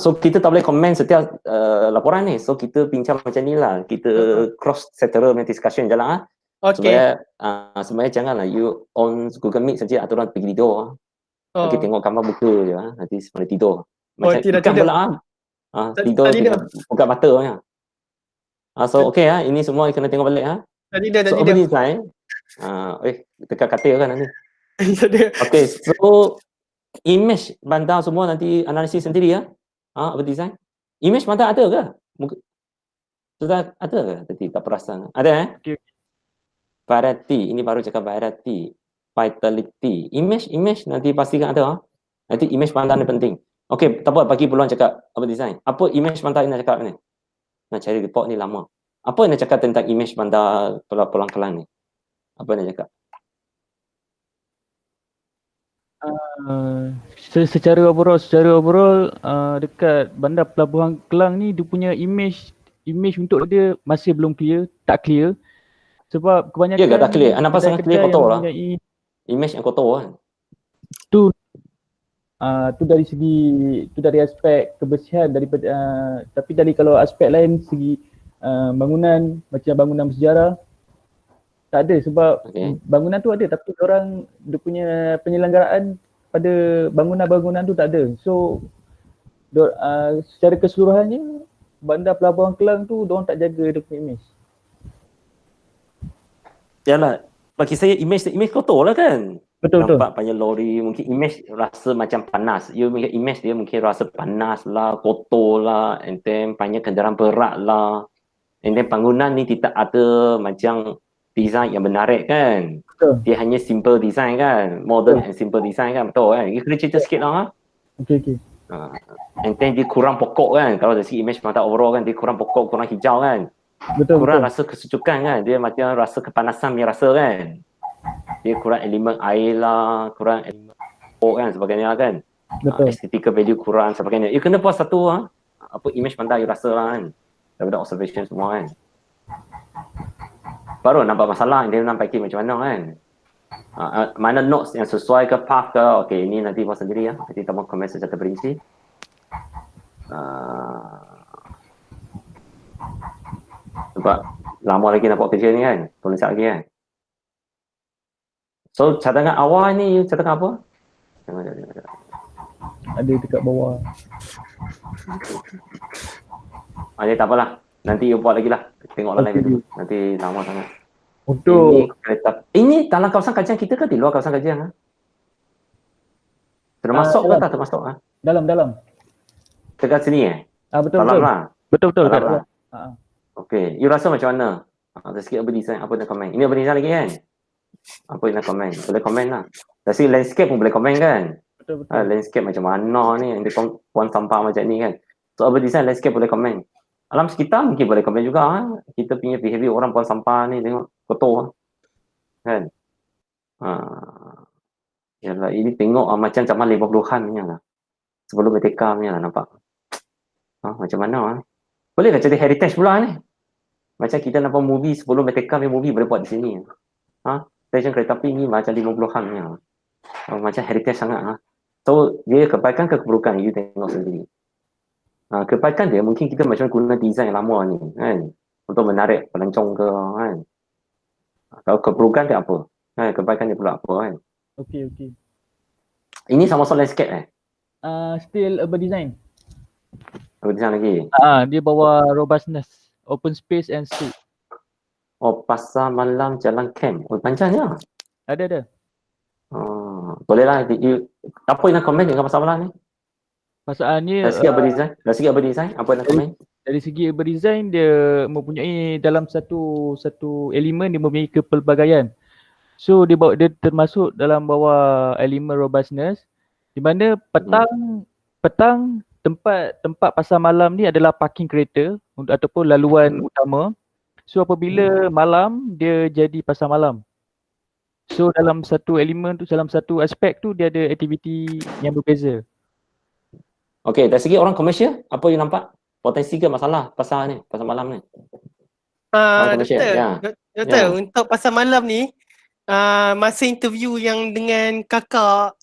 So kita tak boleh komen setiap laporan ni. So kita bincang macam ni lah. Kita cross sectoral discussion je lah. Supaya janganlah you on Google Meet saja aturan pergi tidur. Pergi tengok gambar buka je nanti sebelum tidur. Macam ikan pula tidur buka mata je. So okey ini semua kena tengok balik So over design dekat katil kan nanti. Okay, so image bandar semua nanti analisis sendiri over design. Image bandar ada ke? Sudah ada ke? Tadi tak perasan. Ada Okay. Variety, ini baru cakap variety. Vitality. Image nanti pastikan ada. Nanti image bandar ni penting. Okay, tak apa bagi peluang cakap over design. Apa image bandar ni nak cakap ni? Nak cari report ni lama. Apa yang nak cakap tentang image bandar Pulau Kelang ni? Apa yang nak cakap? Secara overall dekat bandar Pelabuhan Kelang ni dia punya image untuk dia masih belum clear, tak clear. Sebab kebanyakan tak clear. Nampak sangat clear kotor lah. Image yang kotor kan. Tu dari aspek kebersihan daripada tapi dari kalau aspek lain segi bangunan macam bangunan bersejarah tak ada sebab bangunan tu ada tapi orang dia punya penyelenggaraan pada bangunan-bangunan tu tak ada. So secara keseluruhannya bandar Pelabuhan Kelang tu diorang tak jaga dia punya image. Yalah, bagi saya image kotor lah kan. Betul. Nampak banyak lori, mungkin image rasa macam panas. You mungkin image dia mungkin rasa panas lah, kotor lah, and then banyak kenderaan berat lah. And then bangunan ni tidak ada macam design yang menarik kan. Betul. Dia hanya simple design kan, modern and simple design kan, betul kan. You kena cerita sikit lah. Okay. And then dia kurang pokok kan. Kalau dari segi image mata overall kan, dia kurang pokok, kurang hijau kan. Betul. Kurang rasa kesejukan kan. Dia macam rasa kepanasan punya rasa kan. Dia kurang elemen air lah, kurang elemen pokok kan sebagainya kan. Betul. Aesthetical value kurang sebagainya. You kena puas satu apa image bandar you rasa lah kan. Daripada observation semua kan. Baru nampak masalah, dia nampak macam mana kan. Mana notes yang sesuai ke path ke. Okay, ini nanti buat sendiri Nanti kita mau komen secara terperinci. Sebab lama lagi nak buat kerja ni kan. Tolong siap lagi kan. So cadangan awal ni, cadangan apa? Ada dekat bawah. Jadi tak apalah. Nanti you buat lagi lah. Tengoklah live tu. Nanti lama sangat. Untuk ini kereta. Ini dalam kawasan kajian kita ke di luar kawasan kajian? Termasuk ke tak termasuk? Dalam. Dekat sini Betul. Dalam lah. Betul. Dalam lah. Okay. You rasa macam mana? Dari sikit urban design, apa nak komen? Ini urban design lagi kan? Apa yang nak komen? Boleh komen lah. Dari segi landscape pun boleh komen kan? Betul. Landscape macam mana ni? Yang dia buang sampah macam ni kan? So urban design, landscape boleh komen. Alam sekitar mungkin boleh komen juga Kita punya behavior orang buang sampah ni tengok kotor kan. Yalah, ini tengok macam zaman 50-an punya lah. Sebelum Merdeka punya lah nampak. Macam mana Boleh tak jadi heritage pula ni? Macam kita nampak movie sebelum Merdeka punya movie boleh buat di sini. Stesen kereta api ni macam 50-an punya. Macam heritage sangat So dia kebaikan ke keburukan you tengok sendiri. Kebaikan dia mungkin kita macam guna design yang lama ni kan untuk menarik pelancong ke kan. Kalau keburukan dia apa? Kebaikan dia pula apa kan? Okay. Ini sama-sama landscape Still urban design. Urban design lagi. Dia bawa robustness, open space and street. Pasar malam jalan camp. Panjangnya. Ada. Bolehlah apa yang nak komen dengan masalah ni? Masalahnya Dari segi apa design, apa yang nak komen? dari segi urban design dia mempunyai dalam satu elemen dia mempunyai kepelbagaian. So dia termasuk dalam bawah elemen robustness di mana petang tempat pasar malam ni adalah parking kereta ataupun laluan utama. So apabila malam dia jadi pasar malam. So dalam satu elemen tu, dalam satu aspek tu dia ada aktiviti yang berbeza. Okey, dari segi orang komersial, apa yang nampak potensi ke masalah pasar malam ni? Doktor, untuk pasar malam ni, masa interview yang dengan kakak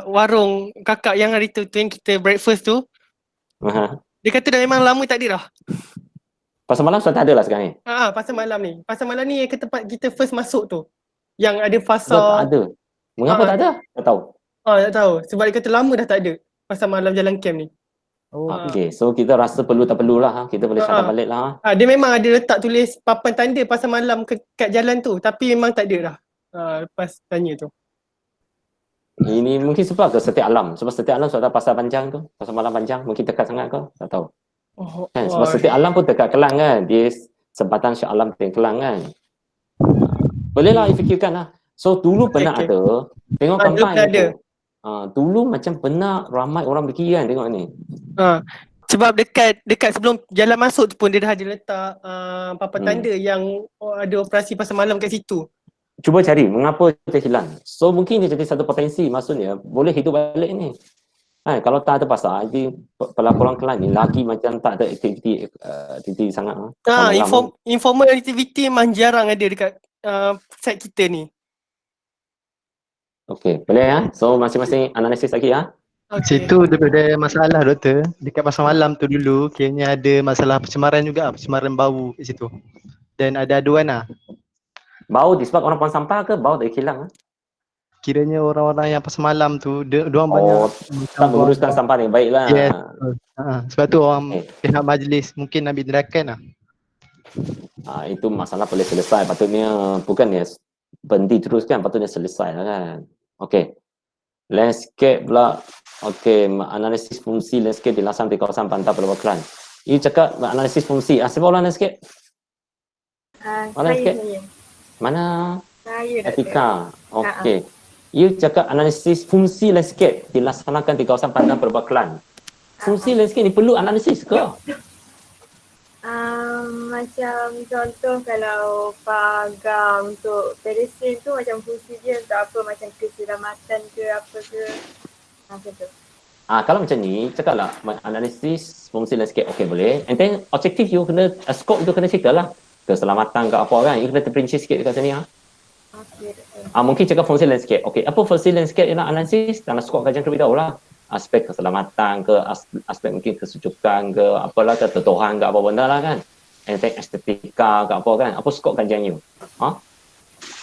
warung, kakak yang hari tu yang kita breakfast tu, dia kata dah memang lama tak ada dah. Pasar malam sudah tak ada lah sekarang ni? Pasar malam ni yang ke tempat kita first masuk tu, yang ada fasa. Tak ada. Mengapa tak ada? Tak tahu. Tak tahu, sebab dia kata lama dah tak ada pasar malam Jalan Camp ni. Okey, so kita rasa perlu tak perlulah, kita boleh catat balik lah. Dia memang ada letak tulis papan tanda pasar malam kat jalan tu, tapi memang tak ada dah. Lepas tanya tu. Ini mungkin sebab ke Setiap Alam, sebab Setiap Alam sudah pasar panjang tu, pasar malam panjang, mungkin dekat sangat ke? Tak tahu. Kan, sebab Setiap Alam pun dekat Kelang kan, dia sempatan Shah Alam di Kelang kan. Bolehlah fikirkan lah. So dulu pernah ada, tengok kampanye tu. Dulu macam pernah ramai orang pergi kan tengok ni. Sebab dekat sebelum jalan masuk tu pun dia dah ada letak papan tanda yang ada operasi pasar malam kat situ. Cuba cari mengapa terhilang. So mungkin dia jadi satu potensi, maksudnya boleh hidup balik ni. Kalau tak ada pasar, jadi pelaporan Kelang ni lagi macam tak ada aktiviti sangat. Informal activity memang jarang ada dekat site kita ni. Okey, boleh ya. So masing-masing analisis lagi ya. Situ ada masalah doktor. Dekat pasar malam tu dulu kiranya ada masalah pencemaran juga, pencemaran bau kat situ. Dan ada aduan lah. Bau disebab orang buang sampah ke bau dari kilang? Kiranya orang-orang yang pasar malam tu diorang banyak tak menguruskan sampah ni, baiklah. Yes. Sebab tu orang pihak majlis mungkin ambil tindakan lah. Itu masalah boleh selesai, patutnya bukan ya berhenti terus kan, patutnya selesai lah kan. Okey. Landscape pula. Okey, analisis fungsi landscape dilaksanakan di kawasan pantai Pulau Kelang. Ini cakap analisis fungsi. Siapa orang landscape? Saya. Mana? Saya. Etika. Okey. You cakap analisis fungsi landscape dilaksanakan di kawasan pantai Pulau Kelang. Fungsi landscape ni perlu analisis ke? Macam contoh kalau pagar untuk pedestrian tu macam fungsi dia untuk apa, macam keselamatan ke apa ke, macam tu. Kalau macam ni, cakaplah analisis fungsi landscape, okey boleh. And then objektif you kena, scope tu kena cerita lah. Keselamatan ke apa kan, you kena terperinci sikit dekat sini. Okey. Mungkin cakap fungsi landscape. Okey, apa fungsi landscape yang nak analisis? Dalam skop kajian terlebih dahulu lah. Aspek keselamatan ke, aspek mungkin kesejukan ke, apalah ke, tertohan ke, apa benda lah kan. And then estetika ke apa kan. Apa skop kajian you?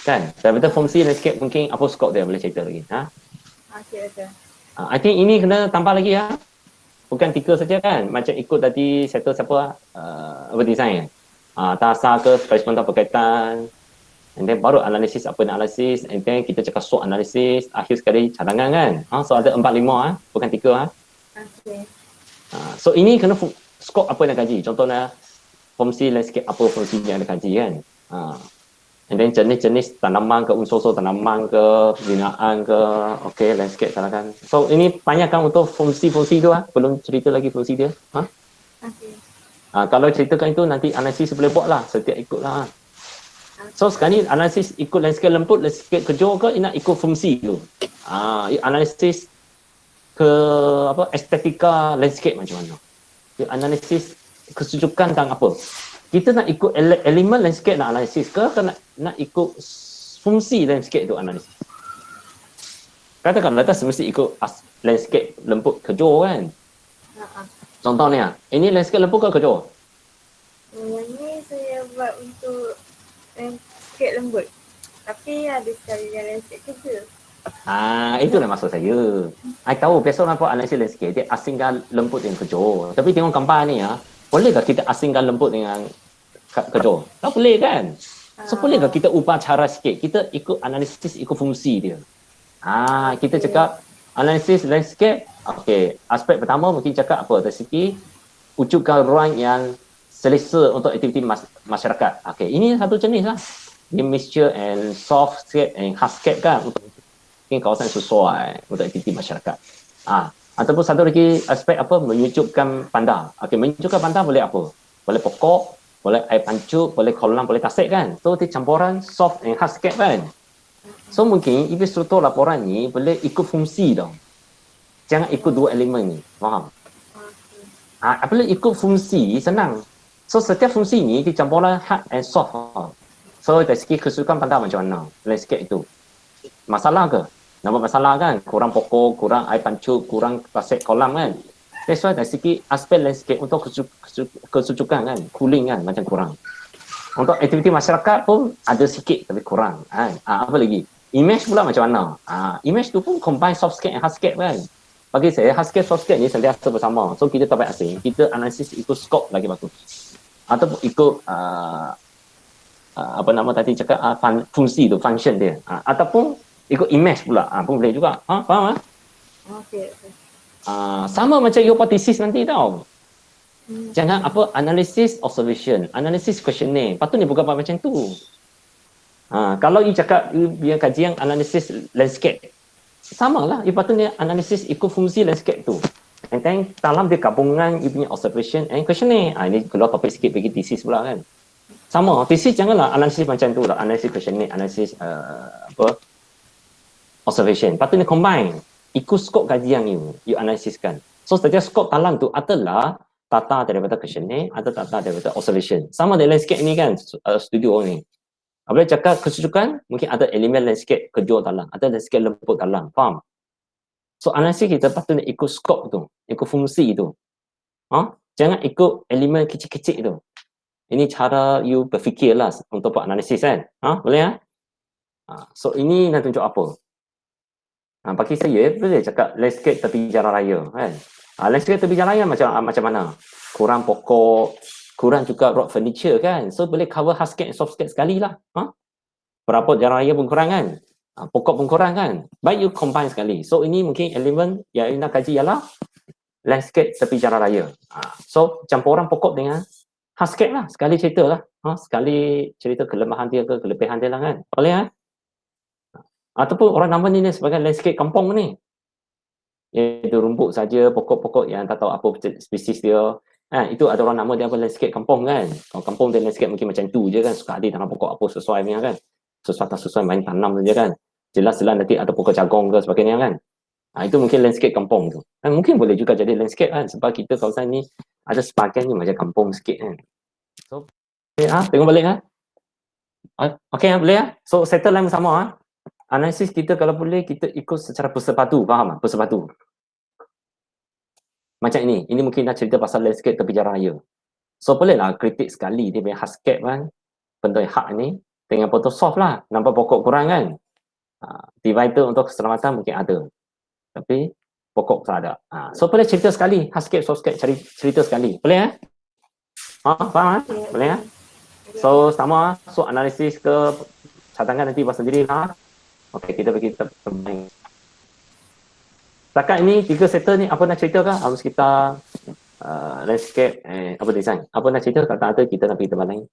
Kan? Daripada fungsi landscape mungkin apa skop dia boleh cerita lagi. Okey, betul. I think ini kena tambah lagi ya. Bukan 3 saja kan. Macam ikut tadi settle siapa design kan. TASA ke, spesimen berkaitan. And then baru analisis apa nak analisis, and then kita cakap SWOT analisis, akhir sekali cadangan kan. So ada 4-5 bukan 3 Okey. So ini kena skop apa yang nak kaji. Contohnya fungsi landscape apa fungsi yang nak kaji kan. And then jenis-jenis tanaman ke, unsur-unsur tanaman ke, binaan ke, okey landscape cadangan. So ini tanyakan untuk fungsi-fungsi tu belum cerita lagi fungsi dia. Okey. Kalau ceritakan itu nanti analisis boleh buat lah, setiap ikut lah. So sekarang ni analisis ikut landscape lembut, landscape kejor ke, nak ikut fungsi tu. Analisis ke apa estetika landscape macam mana. Analisis kesejukan tentang apa. Kita nak ikut elemen landscape nak analisis ke nak ikut fungsi landscape tu analisis. Katakan atas mesti ikut landscape lembut kejor kan. Contohnya, ini landscape lembut ke kejor? Yang ni saya buat untuk landscape lembut. Tapi ada sekali yang landscape kerja. Itulah maksud saya. I tahu biasa orang buat analisis landscape dia asingkan lembut dengan kejor. Tapi tengok gambar ni bolehkah kita asingkan lembut dengan kejor? Tak boleh kan? So boleh ke kita ubah cara sikit? Kita ikut analisis, ikut fungsi dia. Kita cakap analisis landscape. Okey, aspek pertama mungkin cakap apa? Dari segi wujudkan ruang yang selesa untuk aktiviti masyarakat. Okey, ini satu jenis lah. Ini mixture and softscape and hardscape kan, untuk mungkin kawasan sesuai untuk aktiviti masyarakat. Ataupun satu lagi aspek apa? Menunjukkan pandang. Okey, menunjukkan pandang boleh apa? Boleh pokok, boleh air pancut, boleh kolam, boleh tasik kan. So, dia campuran soft and hardscape kan. So, mungkin ibu struktur laporan ni boleh ikut fungsi tau. Jangan ikut dua elemen ni. Faham? Apabila ikut fungsi, senang. So, setiap fungsi ni dicampuran hard and soft. So, dari segi kesukaan pandang macam mana? Landscape itu. Masalah ke? Nampak masalah kan? Kurang pokok, kurang air pancut, kurang tasik kolam kan? That's why dari segi aspek landscape untuk kesukaan kan, cooling kan macam kurang. Untuk aktiviti masyarakat pun ada sikit tapi kurang kan. Apa lagi? Image pula macam mana? Image tu pun combine softscape and hardscape kan. Bagi saya hardscape softscape ni sentiasa bersama. So kita tak payah asing. Kita analisis ikut scope lagi bagus. Atau ikut apa nama tadi cakap fungsi tu, function dia. Ataupun ikut image pula. Pun boleh juga. Faham? Okey. Sama macam hipotesis nanti tau. Jangan apa analysis observation, analysis questionnaire. Patutnya bukan macam tu. Kalau you cakap you biar kajian analisis landscape, samalah. You patutnya analisis ikut fungsi landscape tu. And then dalam dia gabungan you punya observation and questionnaire. Ini keluar topik sikit bagi thesis pula kan. Sama, thesis janganlah analisis macam tu lah. Analisis questionnaire, analisis observation. Patutnya combine. Ikut skop kajian you analisiskan. So setiap skop dalam tu adalah data daripada questionnaire atau data daripada observation. Sama dengan landscape ni kan, studio ni. Apabila cakap kesejukan, mungkin ada elemen landscape kejut dalam, ada landscape lembut dalam. Faham? So analisis kita patutnya ikut skop tu, ikut fungsi tu. Jangan ikut elemen kecil-kecil tu. Ini cara you berfikir lah untuk buat analisis kan. Boleh ya? So ini nak tunjuk apa? Bagi saya, boleh cakap landscape tepi jalan raya kan. Landscape tepi jalan raya macam mana? Kurang pokok, kurang juga road furniture kan. So boleh cover hardscape and softscape sekali lah. Berapa jalan raya pun kurang kan. Pokok pun kurang kan. Baik you combine sekali. So ini mungkin elemen yang you nak kaji ialah landscape tepi jalan raya. So campuran pokok dengan hardscape lah. Sekali cerita lah. Sekali cerita kelemahan dia ke kelebihan dia lah kan. Boleh kan? Ataupun orang nama ni sebagai landscape kampung ni. Iaitu rumput saja, pokok-pokok yang tak tahu apa spesies dia. Itu ada orang nama dia apa landscape kampung kan. Kalau kampung dia landscape mungkin macam tu je kan. Suka ada tanam pokok apa sesuai punya kan. Sesuai tak sesuai main tanam saja kan. Jelas-jelas nanti ada pokok jagung ke sebagainya kan. Itu mungkin landscape kampung tu. Mungkin boleh juga jadi landscape kan. Sebab kita kawasan ni ada sebahagian ni macam kampung sikit kan. So, tengok balik kan. Okay, boleh ya. So, settle line sama analisis kita kalau boleh kita ikut secara bersepadu, faham tak? Bersepadu. Macam ini mungkin nak cerita pasal landscape tepi jalan raya. So bolehlah kritik sekali dia punya hardscape kan. Benda yang hard ni dengan foto soft lah. Nampak pokok kurang kan. Divider untuk keselamatan mungkin ada. Tapi pokok tak ada. So boleh cerita sekali hardscape, softscape, cerita sekali. Boleh faham Boleh So sama so analisis ke cadangan nanti buat sendiri lah. Okey, kita bagi teman. Setakat ini 3 settle ni apa nak cerita kan? Harus kita landscape apa design. Apa nak cerita kalau tak ada kita nak pergi tempat lain.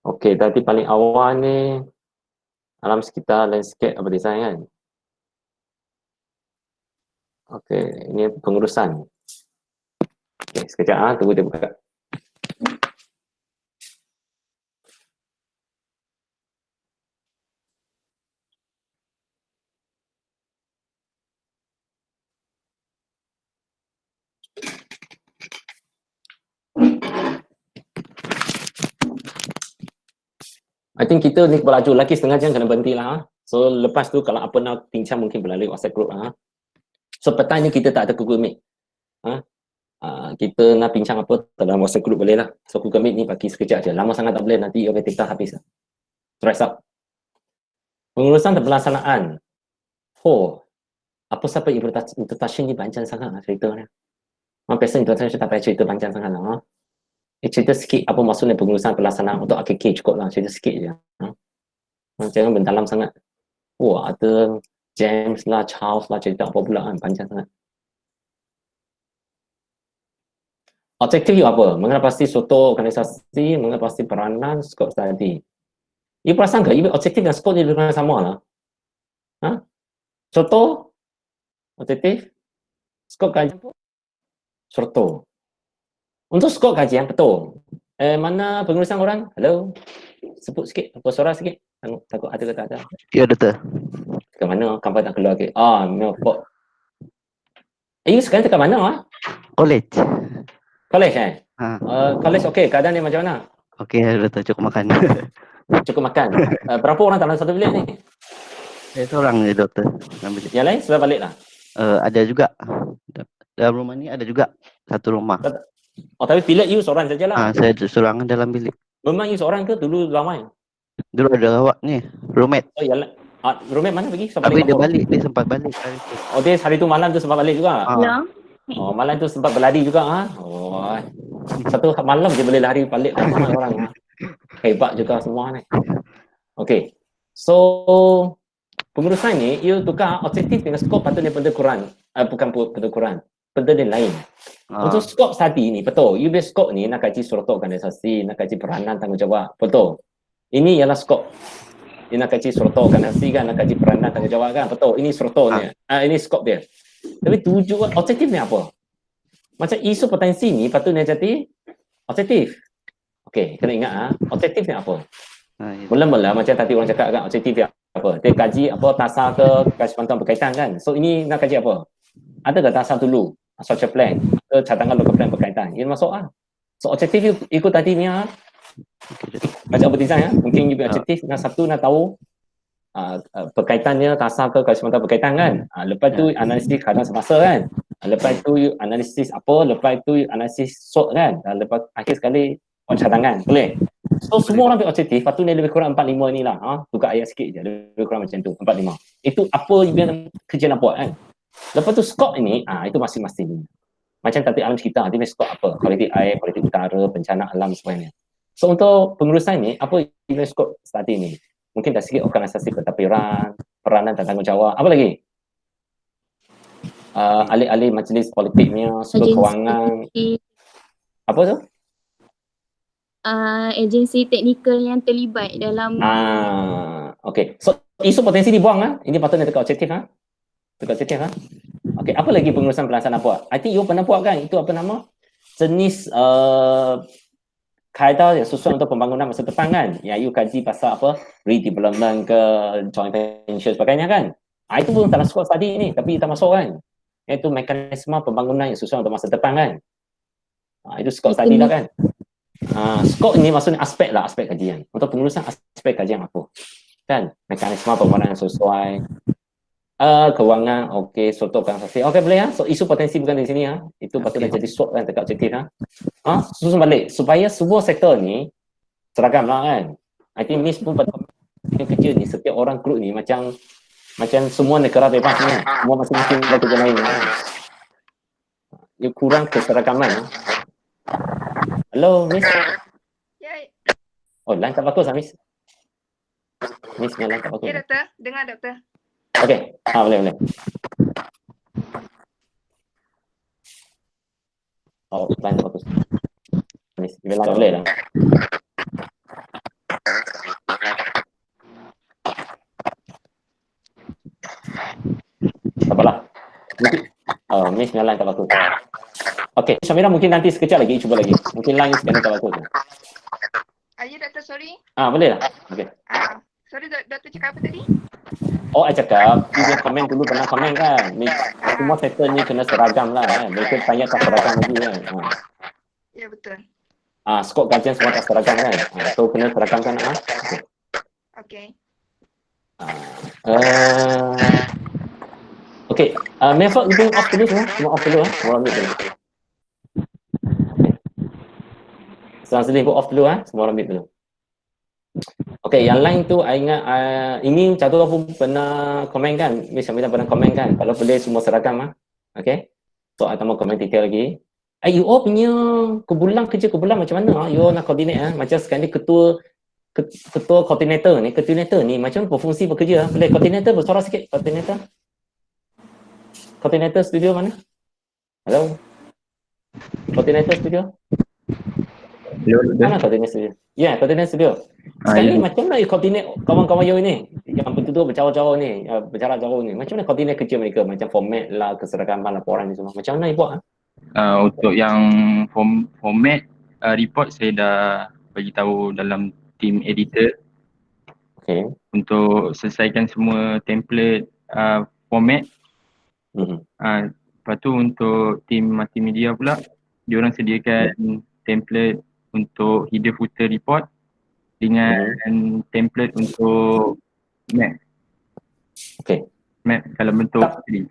Okey, tadi paling awal ni alam sekitar landscape apa design kan? Okey, ini pengurusan. Okey, sekejap tunggu dia buka. I think kita ni berlaju lagi setengah jam kena berhenti lah. So lepas tu kalau apa nak bincang mungkin melalui WhatsApp group lah. So petang ni kita tak ada Google Meet. Kita nak bincang apa dalam WhatsApp group boleh lah. So Google Meet ni bagi sekejap je. Lama sangat tak boleh nanti kita habis. Stress up. Pengurusan dan pelaksanaan. Apa siapa introduction ni panjang sangat cerita ni. Pesan introduction tak payah cerita panjang sangat lah. Cerita sikit apa maksudnya pengurusan pelaksanaan untuk AKK cukup lah, cerita sikit je. Jangan mendalam sangat. Wah, ada James lah, Charles lah, cerita apa pula kan, panjang sangat. Objektif you apa? Mengenal pasti struktur organisasi, mengenal pasti peranan, skop tadi. You perasan ke? You objektif dan skop ni lebih sama lah. Struktur, objektif, skop kajian, struktur. Untuk skop kajian, betul. Mana pengurusan orang? Hello? Sebut sikit, apa suara sikit. Takut ada ke tak ada. Ya, Doktor. Ke mana? Kampung tak keluar ke? Melfort. You sekarang dekat mana? College. College eh? College okey, keadaan ni macam mana? Okey, Doktor, cukup makan. Cukup makan. Berapa orang dalam satu bilik ni? Seorang je, Doktor. Dalam bilik. Yang lain sudah balik lah? Ada juga. Dalam rumah ni ada juga. Satu rumah. Tapi bilik you seorang sajalah. Saya seorang dalam bilik. Memang you seorang ke dulu ramai? Dulu ada awak ni, roommate. Oh yalah. Roommate mana pergi? Sempat Tapi balik dia kampung? balik, dia sempat balik hari tu. Oh dia hari tu malam tu sempat balik juga? Malam tu sempat berlari juga satu malam je boleh lari balik ramai orang. Hebat juga semua ni. Okay. So pengurusan ni, you tukar objektif dengan skop patutnya benda kurang. Bukan benda kurang. Benda dia lain. Untuk skop tadi ni, betul. You base skop ni nak kaji struktur organisasi, nak kaji peranan tanggungjawab. Betul. Ini ialah skop. Dia nak kaji struktur organisasi kan, nak kaji peranan tanggungjawab kan. Betul. Ini strukturnya. Ini skop dia. Tapi tujuan objektif ni apa? Macam isu potensi ni patutnya jadi objektif. Okey, kena ingat objektif ni apa? Mula-mula macam tadi orang cakap kan, objektif ni apa? Dia kaji apa tasar ke kesepantuan berkaitan kan. So ini nak kaji apa? Ada ke tasar dulu? Social plan ke cadangan local plan berkaitan. Ini masuk So objektif you ikut tadi ni baca design mungkin you objektif nak satu nak tahu berkaitannya tasar ke kesepantuan berkaitan kan. Lepas tu analisis keadaan semasa kan. Lepas tu you analisis apa, lepas tu you analisis SWOT kan. Dan lepas akhir sekali cadangan. Boleh? So semua orang objektif, patutnya lebih kurang 4-5 ni lah. Tukar ayat sikit je, lebih kurang macam tu, 4-5. Itu apa yang kerja nak buat kan. Lepas tu skop ini, itu masing-masing. Macam tadi alam sekitar, dia skop apa? Kualiti air, kualiti udara, bencana alam sebagainya. So untuk pengurusan ni, apa yang skop tadi ni? Mungkin dah sikit organisasi pentadbiran, peranan dan tanggungjawab. Apa lagi? Alih-alih majlis politiknya, sumber kewangan. Apa tu? Agensi teknikal yang terlibat dalam okey. So isu potensi dibuang Ini patutnya dekat objektif Dekat objektif Okey, apa lagi pengurusan pelaksanaan buat? I think you pernah buat kan? Itu apa nama? Jenis kaedah yang sesuai untuk pembangunan masa depan kan? Yang you kaji pasal apa? Redevelopment ke joint venture sebagainya kan? Itu pun dalam skop tadi ni, tapi tak masuk kan? Iaitu mekanisme pembangunan yang sesuai untuk masa depan kan? Itu skop tadi lah kan? Skop ni maksudnya aspek kajian. Untuk pengurusan aspek kajian apa? Kan? Mekanisme pembangunan yang sesuai. Kewangan, okey, struktur organisasi. Okey, boleh So isu potensi bukan di sini Itu patutnya jadi SWOT kan dekat objektif susun balik supaya semua sektor ni seragam lah kan. I think ni pun yang kerja ni setiap orang group ni macam semua negara bebas ni. Semua masing-masing buat kerja lain You kurang keseragaman Hello, Miss. Oh, line tak bagus Miss. Miss, line tak bagus. Ya, Doktor. Dengar, Doktor. Okey, boleh. Oh, line tak bagus. Miss, boleh lah. Tak apalah. Miss, line tak bagus. Okey, Syamira mungkin nanti sekejap lagi cuba lagi. Mungkin line sekarang tak bagus. Ya, Doktor, sorry. Boleh lah. Okey. Sorry, Doktor cakap apa tadi? I cakap, you komen dulu pernah komen kan. Semua sektor ni kena seragam lah kan. Mereka tanya tak seragam lagi kan. Ya, betul. Skop kajian semua tak seragam kan. So kena seragam kan. Okey. Okey, Melfort you off dulu semua off dulu semua ambil dulu. Selang-seling pun off dulu semua ambil dulu. Okey, yang lain tu I ingat ini catur pun pernah komen kan. Miss Syamira pernah komen kan. Kalau boleh semua seragam Okey. So I tak mau komen detail lagi. You all punya kerja kumpulan macam mana? You all nak coordinate macam sekarang ni ketua koordinator ni macam mana berfungsi bekerja? Boleh koordinator bersuara sikit, koordinator studio mana? Hello? Koordinator studio? Mana koordinator studio? Ya, koordinator studio. Sekarang ni macam mana you coordinate kawan-kawan you ni yang betul-betul bercawan-cawan ni, berjarak jauh ni? Macam mana coordinate kerja mereka? Macam format lah, keserakaman laporan ni semua. Macam mana you buat? Untuk yang format report saya dah bagi tahu dalam team editor. Okay. Untuk selesaikan semua template format. Lepas tu untuk team multimedia pula, diorang sediakan template untuk header footer report dengan template untuk map. Okay. Map dalam bentuk jadi.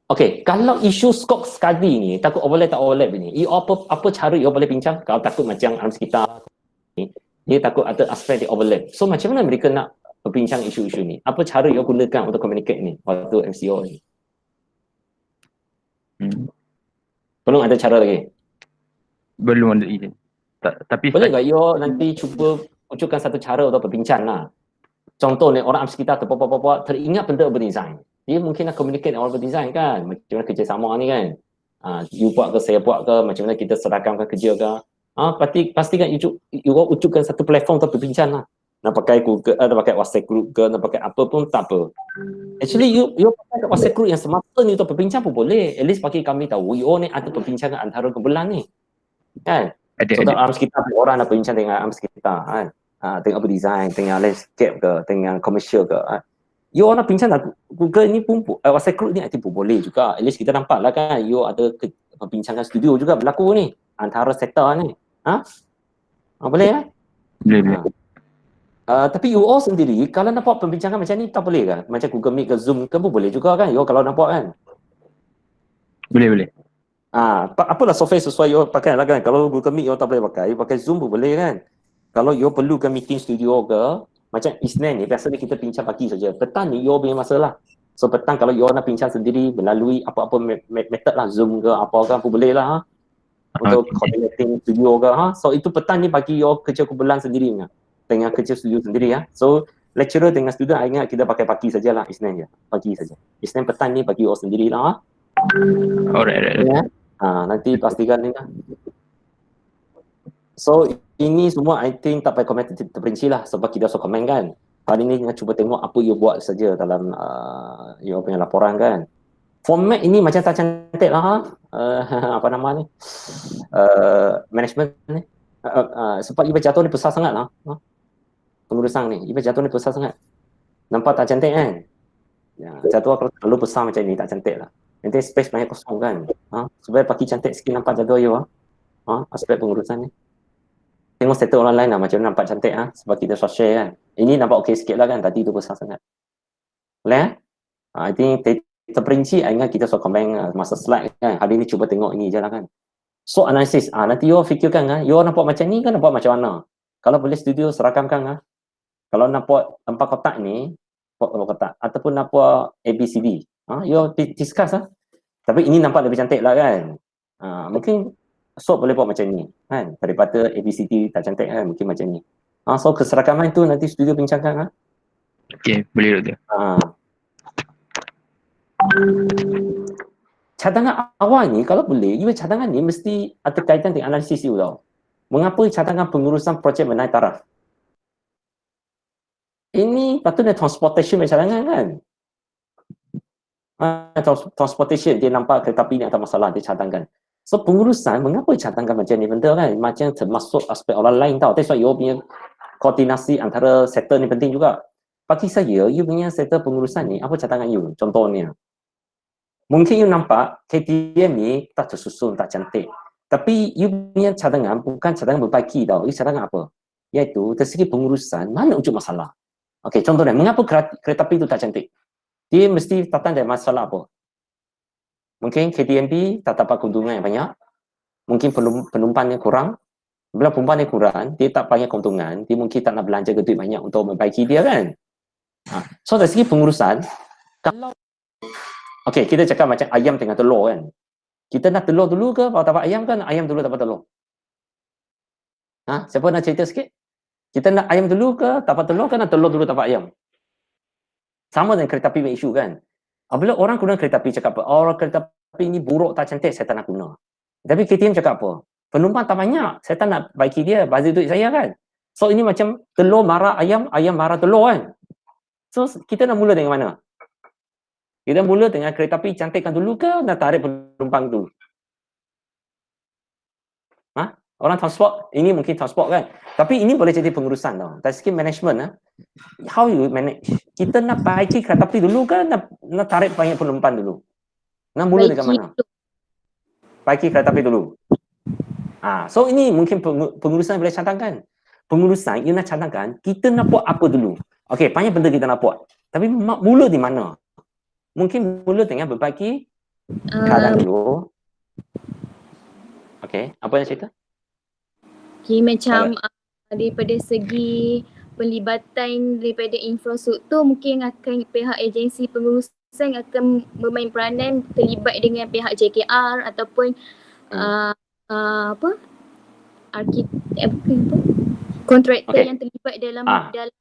Okay, kalau isu skop sekali ni takut overlap tak overlap ni, you apa cara you boleh bincang? Kalau takut macam alam sekitar ni, dia takut ada aspek di overlap. So macam mana mereka nak berbincang isu-isu ni? Apa cara you gunakan untuk communicate ni waktu MCO ni? Belum ada cara lagi? Belum ada izin. Tapi boleh tak you nanti cuba wujudkan satu cara untuk berbincang lah? Contoh ni orang alam sekitar teringat benda berdesign. Dia mungkin nak communicate dengan orang berdesign kan, macam mana kerjasama ni kan, you buat ke saya buat ke, macam mana kita seragamkan kerja ke, pastikan you wujudkan satu platform untuk berbincang lah. Nak pakai Google, nak pakai WhatsApp group ke, nak pakai apa pun tak apa. Actually you pakai WhatsApp group yang semasa ni untuk berbincang pun boleh. At least bagi kami tahu you ni ada perbincangan antara kumpulan ni kan. So alam sekitar orang nak berbincang dengan alam sekitar kan, tengok berdesign, tengok landscape ke, tengok commercial ke, you nak bincang lah Google ni pun, WhatsApp group ni pun boleh juga. At least kita nampak lah kan, you ada perbincangan studio juga berlaku ni antara sektor ni. Boleh kan? Boleh. Tapi you all sendiri kalau nak buat perbincangan macam ni tak boleh kan? Macam Google Meet ke Zoom ke pun boleh juga kan, you kalau nak buat kan? Boleh. Apalah software sesuai you pakai lah kan. Kalau Google Meet you tak boleh pakai, you pakai Zoom pun boleh kan. Kalau you perlukan meeting studio ke, macam Isnin ni, biasanya kita bincang pagi saja. Petang ni, you punya masalah. So petang kalau you nak bincang sendiri melalui apa-apa method lah, Zoom ke apa ke pun boleh lah. Untuk coordinating studio ke. So itu petang ni bagi you kerja kumpulan sendiri dengan kerja studio sendiri ya. So lecturer dengan student, ingat kita pakai pagi sajalah, Isnin je. Pagi saja. Isnin petang ni bagi you sendiri lah. Alright. Nanti pastikan ni lah. So ini semua I think tak payah komen terperinci lah sebab kita so komen kan. Hari ni kita cuba tengok apa you buat saja dalam you punya laporan kan. Format ini macam tak cantik lah apa nama ni, management ni, sebab you jatuh ni besar sangat lah, pengurusan ni, you jatuh ni besar sangat, nampak tak cantik kan. Jatuh kalau terlalu besar macam ni tak cantik lah, nanti space banyak kosong kan. Supaya bagi cantik sikit nampak jatuh you aspek pengurusan ni. Tengok status orang lain lah macam nampak cantik sebab kita share kan. Ini nampak okey sikit lah kan, tadi tu besar sangat. Boleh I think terperinci, ingat kita so komen masa slide kan. Hari ni cuba tengok ini je lah kan. So analisis, nanti you fikirkan you nak buat macam ni kan, nak buat macam mana. Kalau boleh studio seragamkan kalau nak buat tempat kotak ni, buat tempat kotak. Ataupun nak buat ABCD, you discuss Tapi ini nampak lebih cantik lah kan. Mungkin boleh buat macam ni kan, daripada ABCD tak cantik kan, mungkin macam ni. So keserakaman tu nanti studio bincangkan Okay, boleh Doktor. Cadangan awal ni kalau boleh, cadangan ni mesti ada kaitan dengan analisis you tau. Mengapa cadangan pengurusan projek menaik taraf? Ini patutnya transportation macam cadangan kan. Transportation dia nampak kereta api ni ada masalah, dia cadangkan. So pengurusan, mengapa cadangkan macam ni benda kan? Macam termasuk aspek orang lain tau. That's why you punya koordinasi antara sektor ni penting juga. Bagi saya, you punya sektor pengurusan ni, apa cadangan you? Contohnya, mungkin you nampak KTM ni tak tersusun, tak cantik. Tapi you punya cadangan bukan cadangan berbaiki tau. You cadangan apa? Iaitu dari segi pengurusan, mana wujud masalah? Okey, contohnya, mengapa kereta api itu tak cantik? Dia mesti datang dari masalah apa? Mungkin KTMP tak dapat keuntungan yang banyak. Mungkin penumpangnya kurang. Bila penumpangnya kurang, dia tak banyak keuntungan. Dia mungkin tak nak belanja duit banyak untuk membaiki dia kan. So dari segi pengurusan, kalau okey, kita cakap macam ayam dengan telur kan. Kita nak telur dulu ke, baru dapat ayam kan? Ayam dulu dapat telur. Siapa nak cerita sikit? Kita nak ayam dulu ke, dapat telur kan? Telur dulu dapat ayam. Sama dengan kereta api punya isu kan? Apabila orang guna kereta api cakap apa? Oh, kereta api ni buruk, tak cantik, saya tak nak guna. Tapi KTM cakap apa? Penumpang tak banyak, saya tak nak baiki dia, bazir duit saya kan? So ini macam telur marah ayam, ayam marah telur kan? So kita nak mula dengan mana? Kita mula dengan kereta api cantikkan dulu ke, nak tarik penumpang dulu? Orang transport, ini mungkin transport kan? Tapi ini boleh jadi pengurusan tau. Dari segi management, how you manage? Kita nak baiki kereta api dulu ke, nak tarik banyak penumpang dulu? Nak mula dengan mana? Baiki kereta api dulu. So ini mungkin pengurusan boleh cadangkan. Pengurusan, you nak cadangkan, kita nak buat apa dulu? Okey, banyak benda kita nak buat. Tapi mula di mana? Mungkin mula dengan berbagi keadaan dulu. Okey, apa yang cerita? Okay, macam daripada segi pelibatan daripada infrastruktur, mungkin akan pihak agensi pengurusan akan bermain peranan terlibat dengan pihak JKR ataupun kontraktor yang terlibat dalam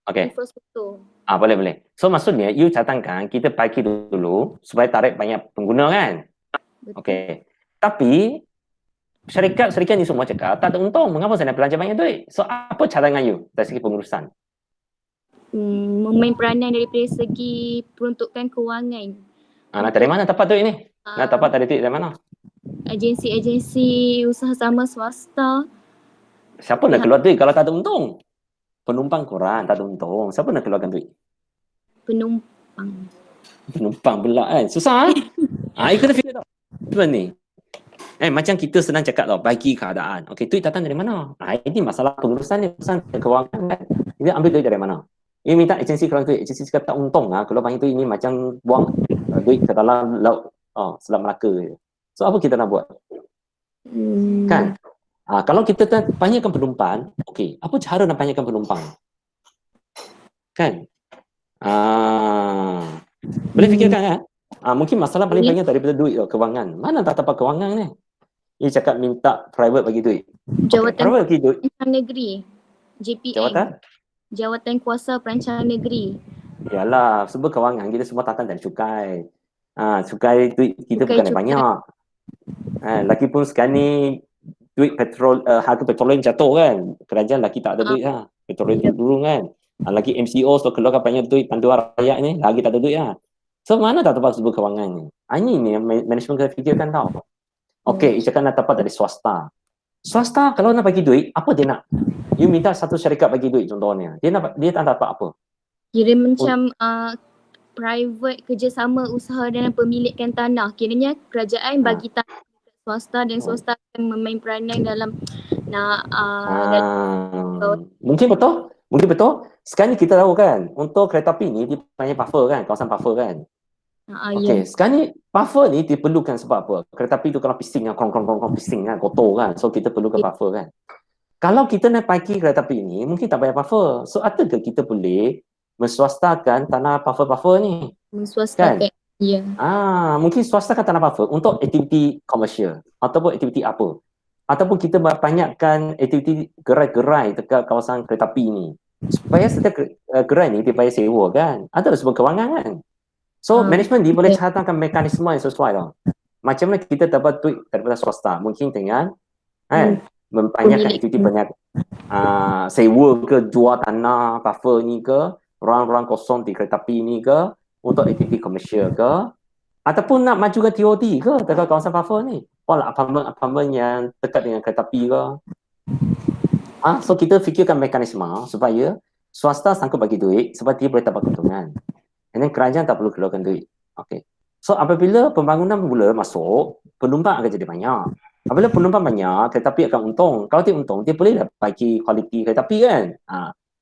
infrastruktur. Boleh. So maksudnya you cadangkan kita baiki dulu supaya tarik banyak pengguna kan? Okey. Tapi syarikat ni semua cakap tak ada untung, mengapa saya nak belanja banyak duit? So apa cadangan you dari segi pengurusan? Memain peranan daripada segi peruntukan kewangan. Nak dari mana dapat duit ni? Nak dapat dari duit dari mana? Agensi-agensi usaha sama swasta. Siapa nak keluar duit kalau tak ada untung? Penumpang korang tak ada untung. Siapa nak keluarkan duit? Penumpang pula kan? Susah you kena fikir tau. Sebenarnya ni. Macam kita senang cakap tau, bagi keadaan. Okey, duit datang dari mana? Ini masalah pengurusan ni, urusan kewangan kan. Dia ambil duit dari mana? Dia minta agensi keluar duit. Agensi cakap tak untung kalau banyak duit ni macam buang duit ke dalam laut. Selat Melaka. So apa kita nak buat? Kan? Kalau kita banyakkan penumpang, okey, apa cara nak banyakkan penumpang? Kan? Boleh fikirkan kan? Mungkin masalah paling banyak daripada duit kewangan. Mana tak dapat kewangan ni? Dia cakap minta private bagi duit. Jawatan bagi duit. Perancangan Negeri. JPN. Jawatan Kuasa Perancangan Negeri. Yalah, sebab kewangan kita semua datang dari cukai. Cukai duit kita bukan banyak. Lagipun sekarang ni duit petrol, harga petrolium jatuh kan. Kerajaan lagi tak ada duit petrolium turun kan. Lagi MCO so keluarkan banyak duit panduan rakyat ni, lagi tak ada duit So mana tak dapat sebut kewangan ni? Ini management kena fikirkan tau. Okey, cakap nak dapat dari swasta. Swasta kalau nak bagi duit, apa dia nak? You minta satu syarikat bagi duit contohnya. Dia tak dapat apa? Kira macam private kerjasama usaha dalam pemilikan tanah. Kiranya kerajaan bagi tanah kepada swasta dan swasta akan memain peranan dalam mungkin betul. Sekarang ni kita tahu kan, untuk kereta api ni dia banyak buffer kan, kawasan buffer kan. Okey, sekarang ni buffer ni diperlukan sebab apa? Kereta api tu kalau pising krong pising kan, kotor kan. So kita perlukan buffer kan. Kalau kita nak pakai kereta api ni, mungkin tak payah buffer. So adakah kita boleh menswastakan tanah buffer ni? Menswastakan. Ya. Mungkin swastakan tanah buffer untuk aktiviti komersial ataupun aktiviti apa? Ataupun kita banyakkan aktiviti gerai-gerai dekat kawasan kereta api ni. Supaya setiap gerai ni dia payah sewa kan. Ada sebuah kewangan kan. So management ni boleh cadangkan mekanisme yang sesuai tau. Macam mana kita dapat duit daripada swasta? Mungkin dengan membanyakkan aktiviti banyak sewa ke, jual tanah buffer ni ke, ruang-ruang kosong di kereta api ni ke, untuk aktiviti komersial ke, ataupun nak majukan TOD ke dekat kawasan buffer ni. Apartment yang dekat dengan kereta api ke. So kita fikirkan mekanisme supaya swasta sanggup bagi duit sebab dia boleh dapat keuntungan. Dan kerajaan tak perlu keluarkan duit. Okey. So apabila pembangunan mula masuk, penumpang akan jadi banyak. Apabila penumpang banyak, kereta api akan untung. Kalau dia untung, dia boleh bagi kualiti kereta api kan.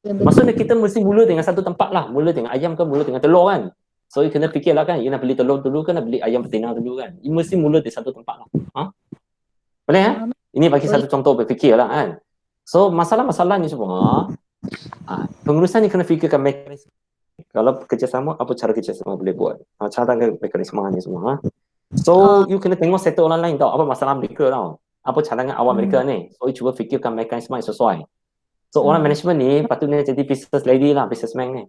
Maksudnya kita mesti mula dengan satu tempat lah. Mula dengan ayam ke, mula dengan telur kan. So you kena fikirlah kan, you nak beli telur dulu ke, nak beli ayam betina dulu kan. You mesti mula di satu tempat lah. Boleh Ini bagi satu contoh berfikir lah kan. So masalah-masalah ni semua, pengurusan ni kena fikirkan mekanisme. Kalau kerjasama, apa cara kerjasama boleh buat? Cadangkan mekanisme ni semua. So you kena tengok sektor orang lain tau, apa masalah mereka tau, apa cadangan awal mereka ni. So you cuba fikirkan mekanisme yang sesuai. So orang management ni patutnya jadi business lady lah, businessman ni.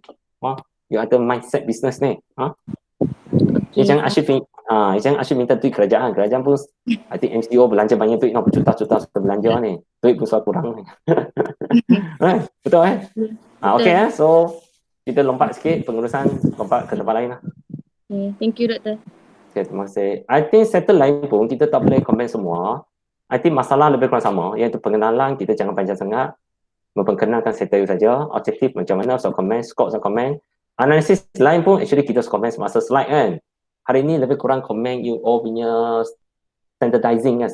You ada mindset business ni. You jangan asyik minta duit kerajaan. Kerajaan pun I think MCO belanja banyak duit, berjuta-juta belanja ni. Duit pun kurang ni. Betul okay so kita lompat sikit pengurusan, lompat ke tempat lain lah. Okay, thank you doktor. Okay, terima kasih. I think settle lain pun kita tak boleh komen semua. I think masalah lebih kurang sama, iaitu pengenalan kita jangan panjang sangat. Memperkenalkan settle saja, objektif macam mana, so komen, scope so komen. Analisis lain pun actually kita komen semasa slide kan. Hari ni lebih kurang komen you all punya standardizing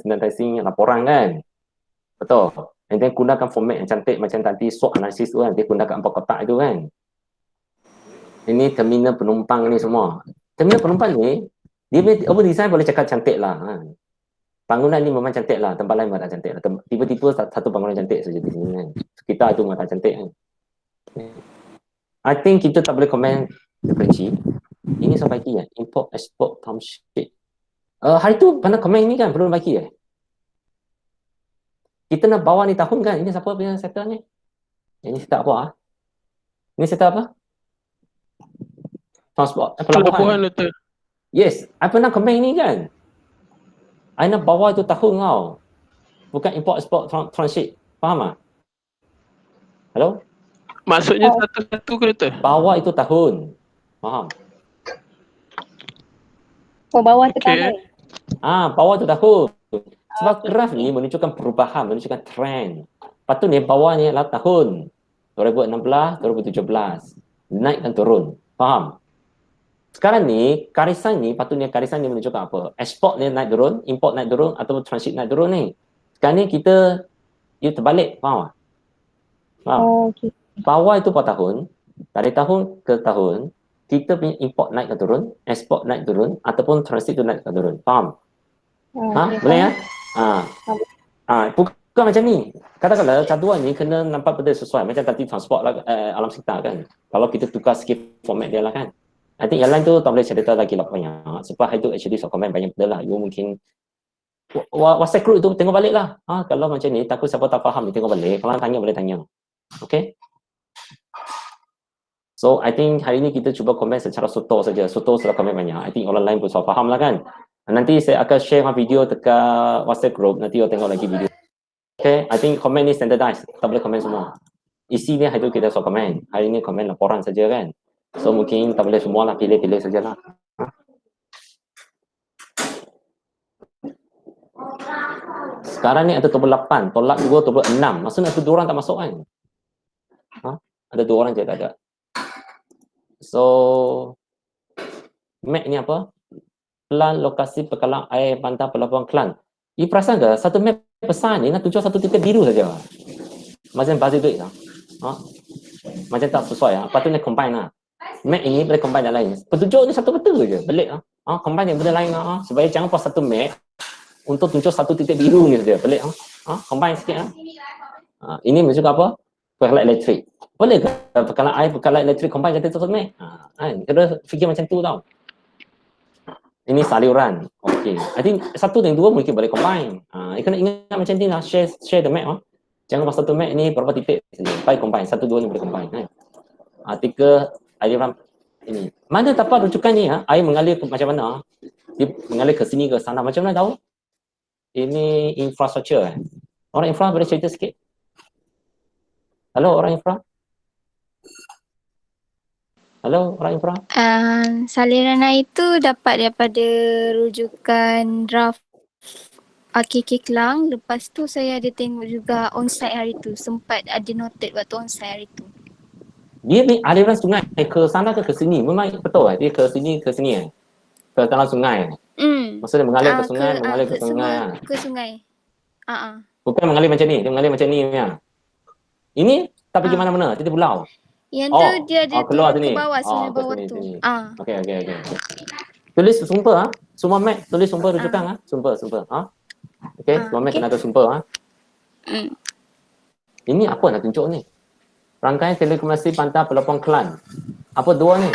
laporan kan. Betul. And then gunakan format yang cantik macam tadi SWOT analisis tu kan, dia gunakan 4 kotak itu kan. Ini terminal penumpang ni semua. Terminal penumpang ni dia design boleh cakap cantik lah kan. Bangunan ni memang cantik lah, tempat lain memang tak cantik lah. Tiba-tiba satu bangunan cantik saja di sini kan. Kita itu memang tak cantik kan. I think kita tak boleh komen terperinci. Ini soal baiki kan, import, export, term sheet. Hari tu pernah komen ni kan, belum baiki Kita nak bawa ni tahun kan, ini siapa punya settle ni? Ini settle apa Ini settle apa? Transport, pelabuhan doktor. Yes, I pernah komen ni kan. I nak bawa itu tahun tau. Bukan import, export, transit. Faham tak? Hello? Maksudnya satu-satu ke doktor? Bawa itu tahun. Faham? Bawa ke tahun. Bawa itu tahun. Sebab graf ni menunjukkan perubahan, menunjukkan trend. Lepas tu ni bawah ni adalah tahun 2016, 2017. Naik dan turun. Faham? Sekarang ni, karisan ni patutnya karisan ni menunjukkan apa? Export ni naik turun, import naik turun ataupun transit naik turun ni. Sekarang ni kita terbalik, faham tak? Faham? Okay. Bawah itu per tahun, dari tahun ke tahun, kita punya import naik ke turun, export naik turun ataupun transit tu naik ke turun. Faham? Boleh ya? Bukan macam ni. Katakanlah caduan ni kena nampak betul sesuai. Macam tadi transport lah, alam sekitar kan. Kalau kita tukar sikit format dia lah kan. I think yang lain tu tak boleh cerita lagi lah banyak. Sebab itu actually so komen banyak benda lah. You mungkin WhatsApp group tu tengok balik lah. Kalau macam ni takut siapa tak faham ni tengok balik. Kalau tanya boleh tanya. Okay? So I think hari ni kita cuba komen secara soto saja. Soto sudah komen banyak. I think orang lain pun sudah faham lah kan. Nanti saya akan share video dekat WhatsApp group. Nanti orang tengok lagi video. Okay? I think komen ni standardized. Tak boleh komen semua. Isi ni hari tu kita sudah komen. Hari ni komen laporan saja kan. So mungkin tak boleh semua lah, pilih-pilih sajalah. Sekarang ni ada tolak 8, tolak 2, tolak 6. Maksudnya ada 2 orang tak masuk kan? Ada 2 orang je tak ada. So map ni apa? Plan lokasi pekalang air pantai pelabuhan Kelang. You perasan ke satu map besar ni nak tunjuk satu titik biru saja. Macam bazir duit lah. Macam tak sesuai patutnya combine lah. Map ini boleh combine yang lain. Petunjuk ni satu betul je, pelik lah. Combine yang benda lain lah. Supaya jangan pas satu map untuk tunjuk satu titik biru ni saja, pelik lah. Combine sikit lah. Ini menunjuk apa? Pekalang elektrik. Boleh ke pekalang air, pekalang elektrik combine jadi satu map? Kena fikir macam tu tau. Ini saluran. Okay. I think 1 dan 2 mungkin boleh combine. Kena ingat macam ni lah. Share the map. Jangan pas satu map ni berapa titik saja. Baik combine. 1, 2 ni boleh combine. 3 aliran ini. Mana dapat rujukan ni? Air mengalir ke macam mana? Dia mengalir ke sini ke sana. Macam mana tahu? Ini infrastruktur. Orang infra boleh cerita sikit? Halo orang infra? Halo orang infra? Saliran air itu dapat daripada rujukan draft AKK Kelang. Lepas tu saya ada tengok juga onsite hari tu. Sempat ada noted waktu onsite hari tu. Dia ni aliran sungai ke sana ke sini? Memang betul dia ke sini ke dalam sungai. Maksudnya mengalir ke sungai, mengalir ke sungai. Ke sungai. Bukan mengalir macam ni, dia mengalir macam ni ya. Ini tak pergi mana-mana, titik pulau. Yang tu dia ada keluar turun sini. ke bawah, sungai bawah tu. Okey. Tulis sumber semua map tulis sumber rujukan sumber. Okey, semua map kena ada sumber Ini apa nak tunjuk ni? Rangkaian telekomunikasi pantai pelabuhan Kelang. Apa 2 ni?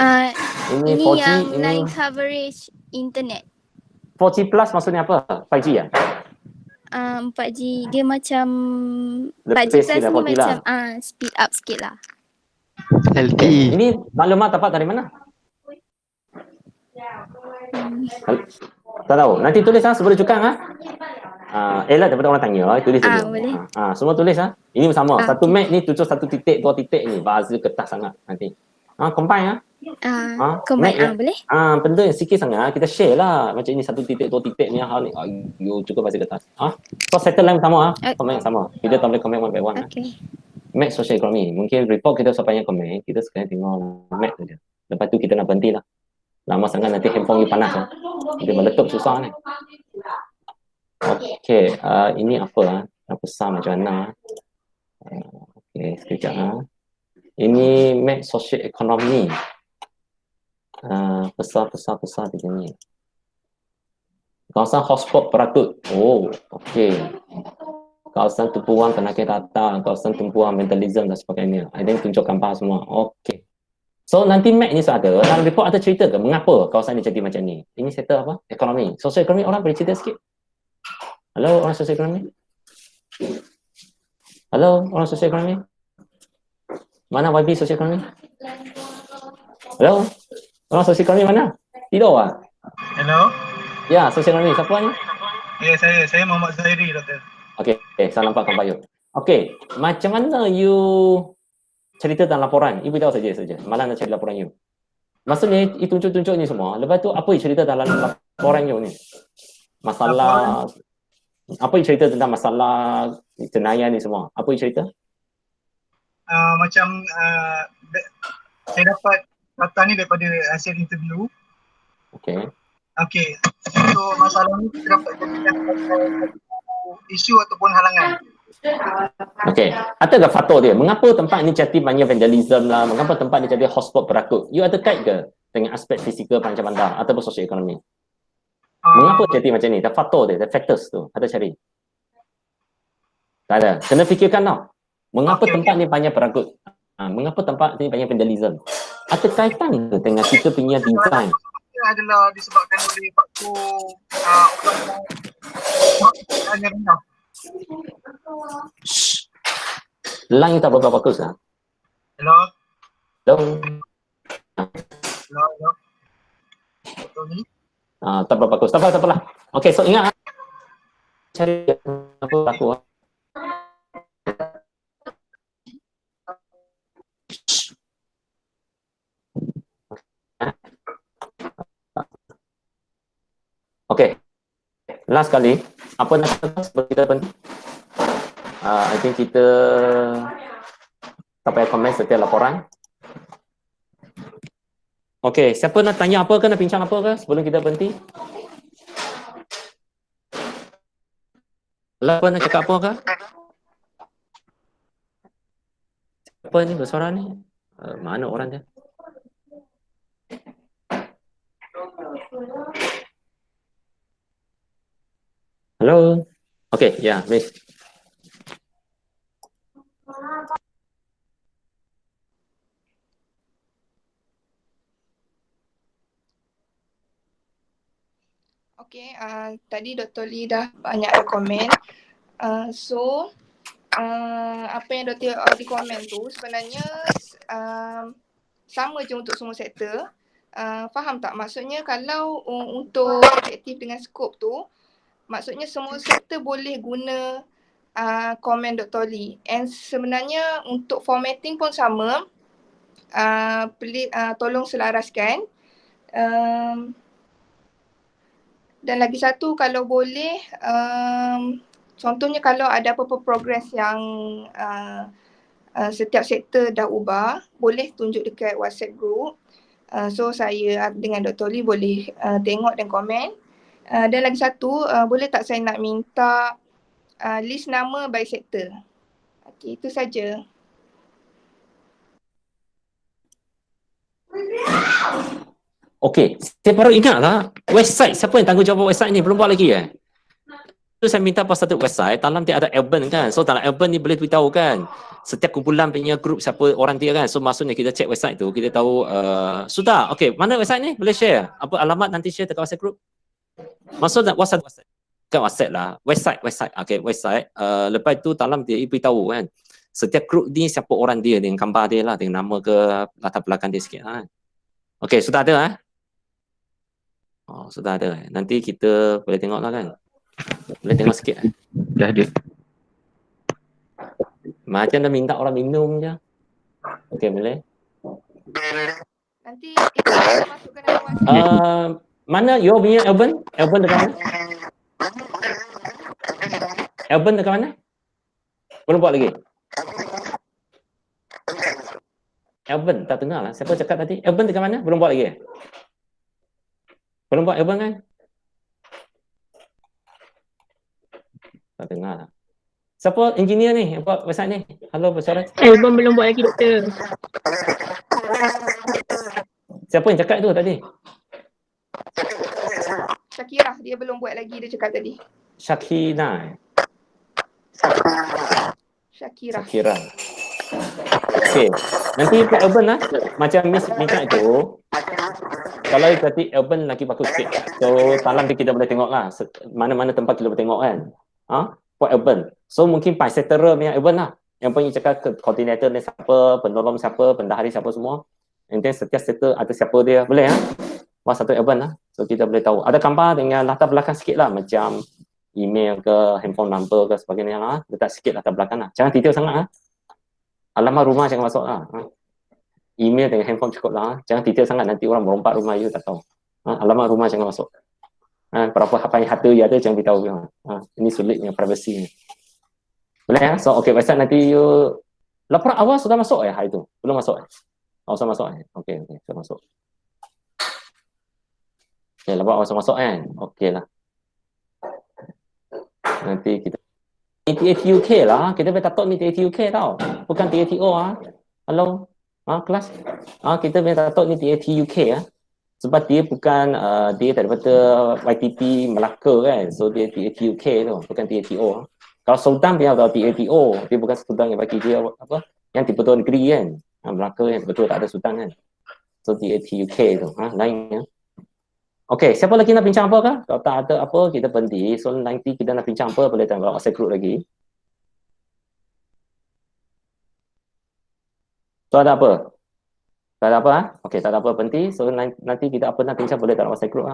Ini 4G, yang ini line coverage internet. 4G plus maksudnya apa? 5G ya? 4G dia macam Lebih 4G plus sikit ni lah, 4G macam lah. speed up sikit lah. LTE. Ini maklumat dapat dari mana? Tak tahu. Nanti tulis sebelum cukang Ella daripada orang tanya, tulis dulu. Boleh. Semua tulis Ini sama. Satu Okay. meg ni tujuh satu titik, dua titik ni. Bahasa kertas sangat nanti. Combine Combine meg boleh? benda yang sikit sangat kita share lah. Macam ini satu titik, dua titik ni hal ni. You cukup bahasa kertas. So settle line sama comment sama. Kita tak boleh comment one by one. Okay. Meg social economy. Mungkin report kita sampai yang komen, kita sekarang tengok meg saja. Lepas tu kita nak berhenti lah. Lama sangat nanti handphone you panas Dia meletup susah ni. Okey, ini apa Nak pesan macam mana? Okey, sekejap Ini map social economy. Besar macam ni. Kawasan hotspot peratut. Oh, okey. Kawasan tumpuan penyakit data, kawasan tumpuan mentalism dan sebagainya. Ada yang tunjuk gambar semua. Okey. So nanti map ni ada, dalam report ada cerita ke mengapa kawasan ni jadi macam ni? Ini sektor apa? Ekonomi. Social economy orang boleh cerita sikit? Halo orang social economy? Halo orang social economy? Mana YB social economy? Halo? Orang social economy mana? Tidur Hello? Ya, social economy. Siapa ni? Ya, saya Muhammad Zahiri, Doktor. Okey, saya nampak gambar you. Okey, macam mana you cerita dalam laporan? You beritahu saja. Mana nak cari laporan you? Maksudnya, you tunjuk-tunjuk ni semua. Lepas tu, apa you cerita dalam laporan you ni? Masalah, apa you cerita tentang masalah jenayah ni semua? Apa you cerita? Saya dapat data ni daripada hasil interview. Okey. So masalah ni kita dapat jadikan isu ataupun halangan. Okey. Adakah faktor dia? Mengapa tempat ni jadi banyak vandalism lah? Mengapa tempat ni jadi hotspot perakut? You ada kait ke dengan aspek fizikal panjang bandar ataupun sosial ekonomi? Mengapa jadi macam ni? Ada faktor dia, ada factors tu. Ada cari? Tak ada. Kena fikirkan tau. Mengapa tempat ni banyak perakut? Mengapa tempat ni banyak vandalism? Ada kaitan ke dengan kita punya design? Ia adalah disebabkan oleh faktor orang yang rendah. Line tak berapa bagus lah. Hello? Tak berapa bagus. Tak apalah. Okey, so ingat cari apa aku. Okey. Last kali, apa nak sebab kita penting? I think kita tak payah komen setiap laporan. Okey, siapa nak tanya apa ke, nak bincang apa ke sebelum kita berhenti? Siapa nak cakap apa ke? Siapa ni bersuara ni? Mana orang dia? Hello. Okay, yeah, Miss. Okay, tadi Dr. Lee dah banyak komen. So, apa yang Dr. Lee komen tu sebenarnya sama je untuk semua sektor. Faham tak? Maksudnya kalau untuk efektif dengan skop tu, maksudnya semua sektor boleh guna komen Dr. Lee. And sebenarnya untuk formatting pun sama. Tolong selaraskan. Dan lagi satu, kalau boleh, contohnya kalau ada apa-apa progress yang setiap sektor dah ubah, boleh tunjuk dekat WhatsApp group. So saya dengan Dr. Lee boleh tengok dan komen. Dan lagi satu, boleh tak saya nak minta list nama by sektor. Okey, itu saja. Okey, saya baru ingat lah, website, siapa yang tanggungjawab website ni? Belum buat lagi Tu saya minta pasal satu website, dalam dia ada album kan. So dalam album ni boleh beritahu kan, setiap kumpulan punya grup siapa orang dia kan. So maksudnya kita check website tu, kita tahu, sudah, okey, mana website ni? Boleh share? Apa alamat nanti share dekat WhatsApp group? Maksud WhatsApp kan WhatsApp lah, website. Okay, website. Lepas tu dalam dia beritahu kan, setiap grup ni siapa orang dia dengan gambar dia lah, dengan nama ke latar belakang dia sikit lah. Okay, sudah ada Oh, sudah ada. Nanti kita boleh tengok lah kan. Boleh tengok sikit. Dah ada. Macam dah minta orang minum je. Okay, boleh. Nanti itu kita masukkan dalam WhatsApp. Mana you punya Alban? Alban dekat mana? Alban dekat mana? Belum buat lagi? Alban, tak dengar lah. Siapa cakap tadi? Alban dekat mana? Belum buat lagi? Belum buat Alban kan? Tak dengar lah. Siapa engineer ni yang buat website ni? Halo, Basyarat. Alban belum buat lagi, doktor. Siapa yang cakap tu tadi? Syakira, dia belum buat lagi, dia cakap tadi. Syakina. Syakira. Okay. Nanti Pak Alban lah. Macam Miss minta itu. Kalau berarti Alban lagi bagus sikit. So, dalam kita boleh tengok lah. Mana-mana tempat kita boleh tengok kan. Pak Alban. So, mungkin Pak Setterer punya Alban lah. Yang punya cakap koordinator ni siapa, penolong siapa, bendahari siapa semua. And then setiap setter ada siapa dia. Boleh Wah, satu Alban lah. So, kita boleh tahu. Ada gambar dengan latar belakang sikit lah. Macam email ke, handphone number ke sebagainya lah. Letak sikit latar belakang lah. Jangan detail sangat lah. Alamat rumah jangan masuk lah. Email dengan handphone cukup lah. Jangan detail sangat, nanti orang merompak rumah you tak tahu. Alamat rumah jangan masuk. Berapa apa yang harta you ada jangan beritahu. Ini sulitnya privacy ni. Boleh So okay, website nanti you laporan awal sudah masuk hari itu? Belum masuk sudah masuk Okay, sudah masuk. Okay, laporan awal sudah masuk kan? Okay lah. Nanti kita TAT UK lah. Kita boleh tatok ni TAT UK tau. Bukan TATO Halo. Kelas. Kita boleh tatok ni TAT UK Sebab dia bukan dia daripada YTP Melaka kan. So dia TAT UK tu, bukan TATO. Kalau Sultan dia tahu TATO, dia bukan Sultan yang bagi dia apa? Yang tiba-tiba negeri kan. Melaka kan betul tak ada Sultan kan. So TAT UK tu, lain Okay, siapa lagi nak bincang apa kah? Kalau tak ada apa, kita berhenti. So nanti kita nak bincang apa, boleh tengok WhatsApp group lagi. So ada apa? Tak ada apa? Okay, tak ada apa, berhenti. So nanti kita apa nak bincang, boleh dalam WhatsApp group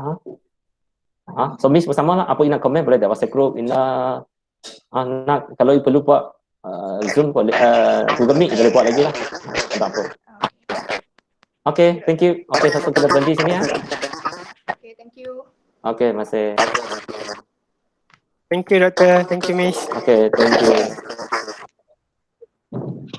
So Miss bersama lah, apa yang nak komen boleh dalam WhatsApp group. Nak, kalau perlu buat Zoom boleh, Google Meet boleh buat lagi lah. Tak apa. Okay, thank you. Okay, satu kita berhenti sini Okay, thank you. Okay, masih. Thank you, Doktor. Thank you, Miss. Okay, thank you.